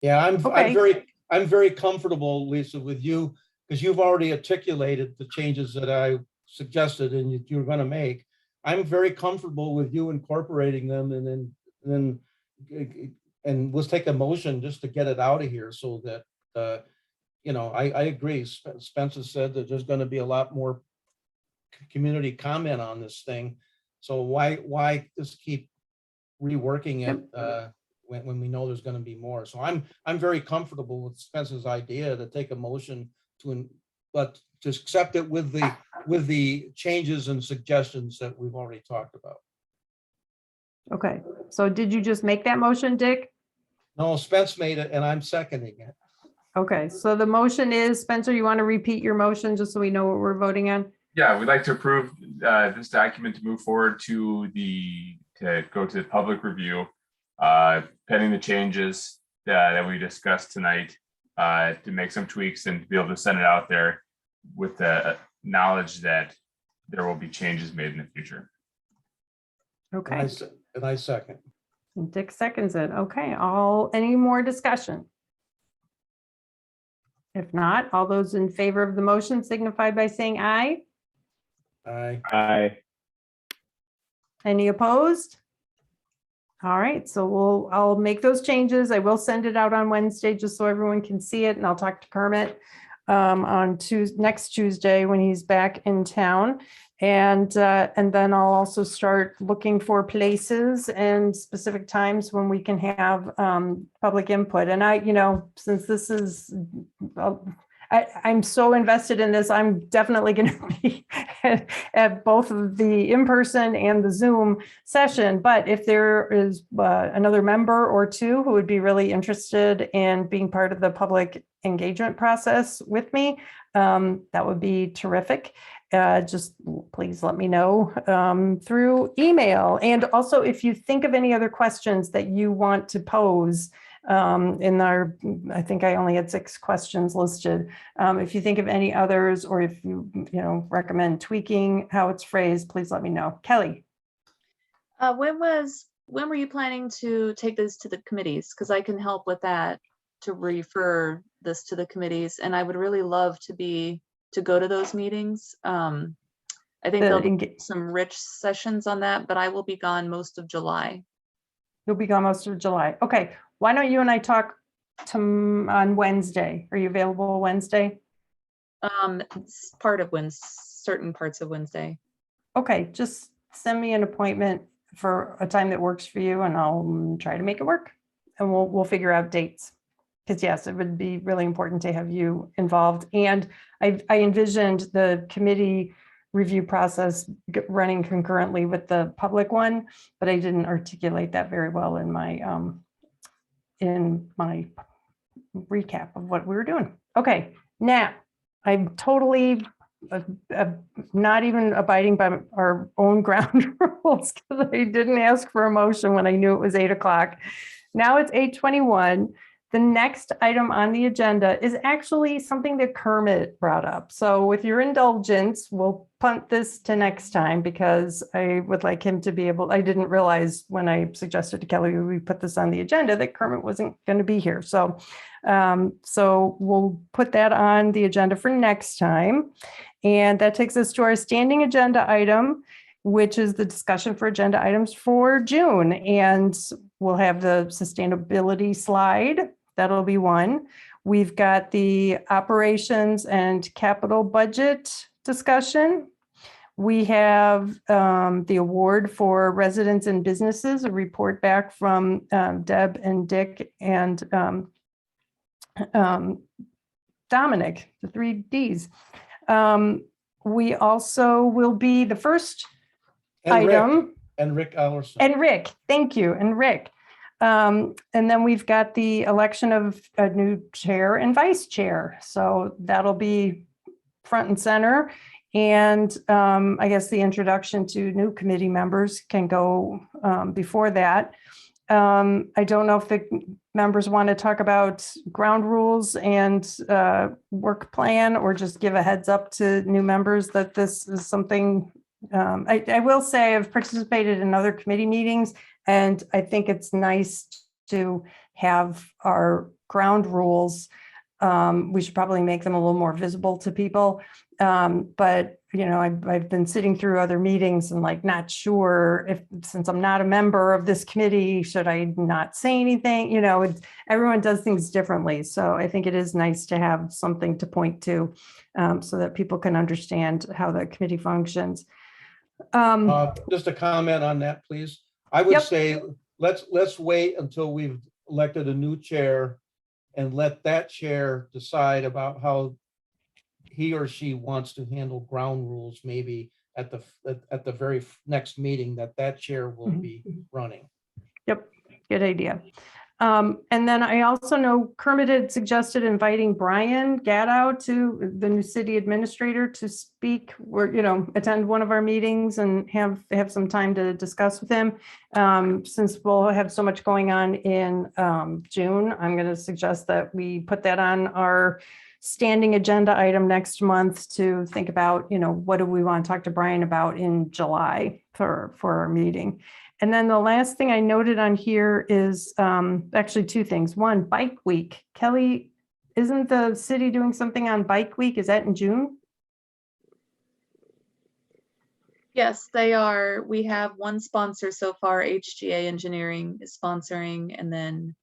Yeah, Okay. I'm very comfortable, Lisa, with you, because you've already articulated the changes that I suggested and you're going to make. I'm very comfortable with you incorporating them, and then let's take a motion just to get it out of here, so that I agree. Spencer said that there's going to be a lot more community comment on this thing. So why just keep reworking it when we know there's going to be more? So I'm very comfortable with Spencer's idea to take a motion to accept it with the changes and suggestions that we've already talked about. Okay, so did you just make that motion, Dick? No, Spence made it and I'm seconding it. Okay, so the motion is, Spencer, you want to repeat your motion just so we know what we're voting on? Yeah, we'd like to approve this document to move forward to go to the public review, pending the changes that we discussed tonight, to make some tweaks and to be able to send it out there with the knowledge that there will be changes made in the future. Okay, And I second. Dick seconds it. Okay, any more discussion? If not, all those in favor of the motion signify by saying aye. Aye. Any opposed? All right, so I'll make those changes. I will send it out on Wednesday just so everyone can see it, and I'll talk to Kermit on next Tuesday when he's back in town. And then I'll also start looking for places and specific times when we can have public input. And since this is, I'm so invested in this, I'm definitely going to be at both of the in-person and the Zoom session. But if there is another member or two who would be really interested in being part of the public engagement process with me, that would be terrific. Just please let me know through email. And also, if you think of any other questions that you want to pose I think I only had 6 questions listed. If you think of any others, or if you recommend tweaking how it's phrased, please let me know. Kelly. When were you planning to take this to the committees? Because I can help with that, to refer this to the committees, and I would really love to go to those meetings. I think there'll be some rich sessions on that, but I will be gone most of July. You'll be gone most of July. Okay, why don't you and I talk on Wednesday? Are you available Wednesday? It's part of certain parts of Wednesday. Okay, just send me an appointment for a time that works for you, and I'll try to make it work, and we'll figure out dates. Because yes, it would be really important to have you involved. And I envisioned the committee review process running concurrently with the public one, but I didn't articulate that very well in my recap of what we were doing. Okay, now I'm totally not even abiding by our own ground rules, because I didn't ask for a motion when I knew it was 8 o'clock. Now it's 8:21. The next item on the agenda is actually something that Kermit brought up. So with your indulgence, we'll punt this to next time, because I would like him to be able, I didn't realize when I suggested to Kelly we put this on the agenda that Kermit wasn't going to be here. So we'll put that on the agenda for next time. And that takes us to our standing agenda item, which is the discussion for agenda items for June. And we'll have the sustainability slide. That'll be one. We've got the operations and capital budget discussion. We have the award for residents and businesses, a report back from Deb and Dick and Dominic, the 3 Ds. We also will be the first And Rick, item. and Rick Allerson. And Rick, thank you, and Rick. And then we've got the election of a new chair and vice chair. So that'll be front and center. And I guess the introduction to new committee members can go before that. I don't know if the members want to talk about ground rules and work plan, or just give a heads up to new members that this is something. I will say I've participated in other committee meetings, and I think it's nice to have our ground rules. We should probably make them a little more visible to people. But, you know, I've been sitting through other meetings and like, not sure if, since I'm not a member of this committee, should I not say anything? You know, everyone does things differently. So I think it is nice to have something to point to so that people can understand how the committee functions. Just a comment on that, please. I would Yep. say, let's wait until we've elected a new chair and let that chair decide about how he or she wants to handle ground rules, maybe at the very next meeting that chair will be running. Yep, good idea. And then I also know Kermit had suggested inviting Brian Gatto, to the new city administrator, to speak, or, you know, attend one of our meetings and have some time to discuss with him. Since we'll have so much going on in June, I'm going to suggest that we put that on our standing agenda item next month to think about, you know, what do we want to talk to Brian about in July for our meeting. And then the last thing I noted on here is actually two things. One, Bike Week. Kelly, isn't the city doing something on Bike Week? Is that in June? Yes, they are. We have one sponsor so far, HGA Engineering is sponsoring, and then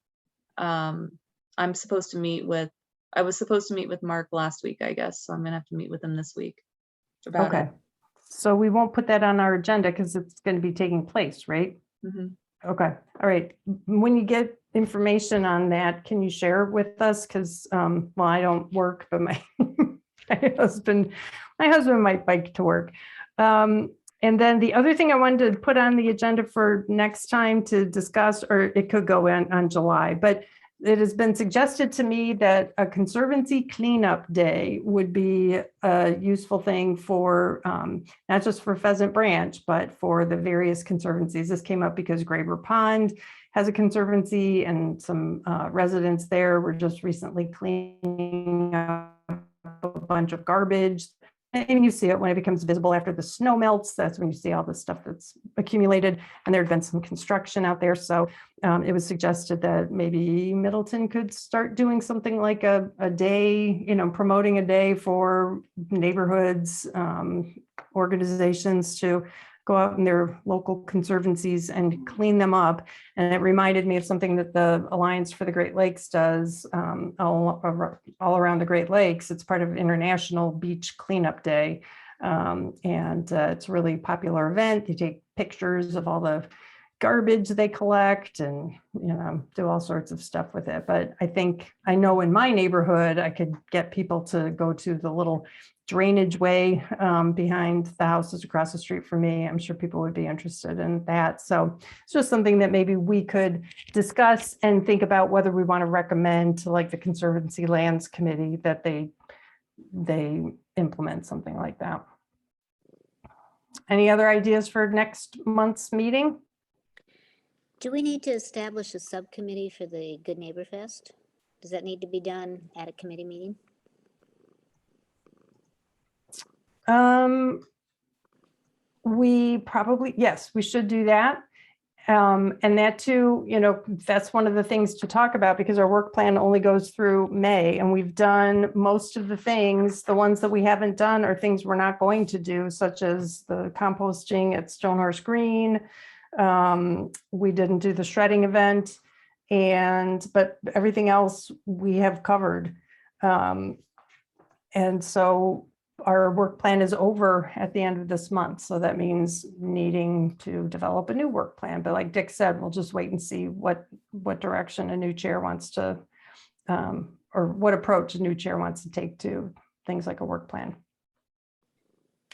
I was supposed to meet with Mark last week, I guess, so I'm gonna have to meet with him this week about Okay. So we won't put that on our agenda because it's going to be taking place, right? it. Mhm. Okay, all right. When you get information on that, can you share with us? Because, well, I don't work, but my my husband might bike to work. And then the other thing I wanted to put on the agenda for next time to discuss, or it could go in on July, but it has been suggested to me that a conservancy cleanup day would be a useful thing for not just for Pheasant Branch, but for the various conservancies. This came up because Graber Pond has a conservancy, and some residents there were just recently cleaning up a bunch of garbage. And you see it when it becomes visible after the snow melts. That's when you see all the stuff that's accumulated. And there had been some construction out there. So it was suggested that maybe Middleton could start doing something like a day, you know, promoting a day for neighborhoods, organizations to go out in their local conservancies and clean them up. And it reminded me of something that the Alliance for the Great Lakes does all around the Great Lakes. It's part of International Beach Cleanup Day. And it's a really popular event. You take pictures of all the garbage they collect and, you know, do all sorts of stuff with it. But I know in my neighborhood, I could get people to go to the little drainage way behind the houses across the street from me. I'm sure people would be interested in that. So it's just something that maybe we could discuss and think about whether we want to recommend to, like, the Conservancy Lands Committee that they implement something like that. Any other ideas for next month's meeting? Do we need to establish a subcommittee for the Good Neighbor Fest? Does that need to be done at a committee meeting? We probably, yes, we should do that. And that too, you know, that's one of the things to talk about, because our work plan only goes through May, and we've done most of the things. The ones that we haven't done are things we're not going to do, such as the composting at Stonehorse Green. We didn't do the shredding event, but everything else we have covered. And so our work plan is over at the end of this month. So that means needing to develop a new work plan. But like Dick said, we'll just wait and see what direction a new chair wants to, or what approach a new chair wants to take to things like a work plan.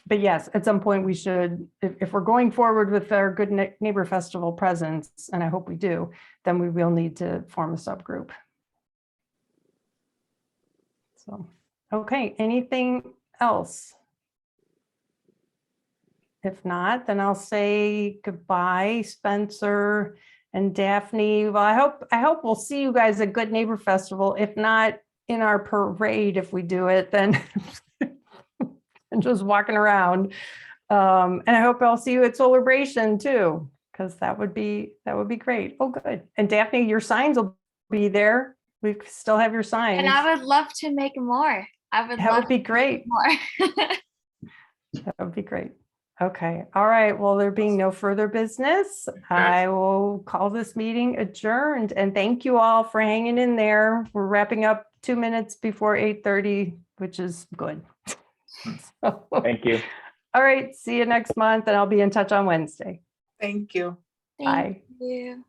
But yes, at some point we should, if we're going forward with our Good Neighbor Festival presence, and I hope we do, then we will need to form a subgroup. So, okay, anything else? If not, then I'll say goodbye, Spencer and Daphne. Well, I hope we'll see you guys at Good Neighbor Festival. If not in our parade, if we do it, then and just walking around. And I hope I'll see you at Celebration too, because that would be great. Oh, good. And Daphne, your signs will be there. We still have your signs. And I would love to make more. That would be great. More. That would be great. Okay. All right. Well, there being no further business, I will call this meeting adjourned. And thank you all for hanging in there. We're wrapping up 2 minutes before 8:30, which is good. So, Thank you. all right. See you next month, and I'll be in touch on Wednesday. Thank you. Thank Bye. you.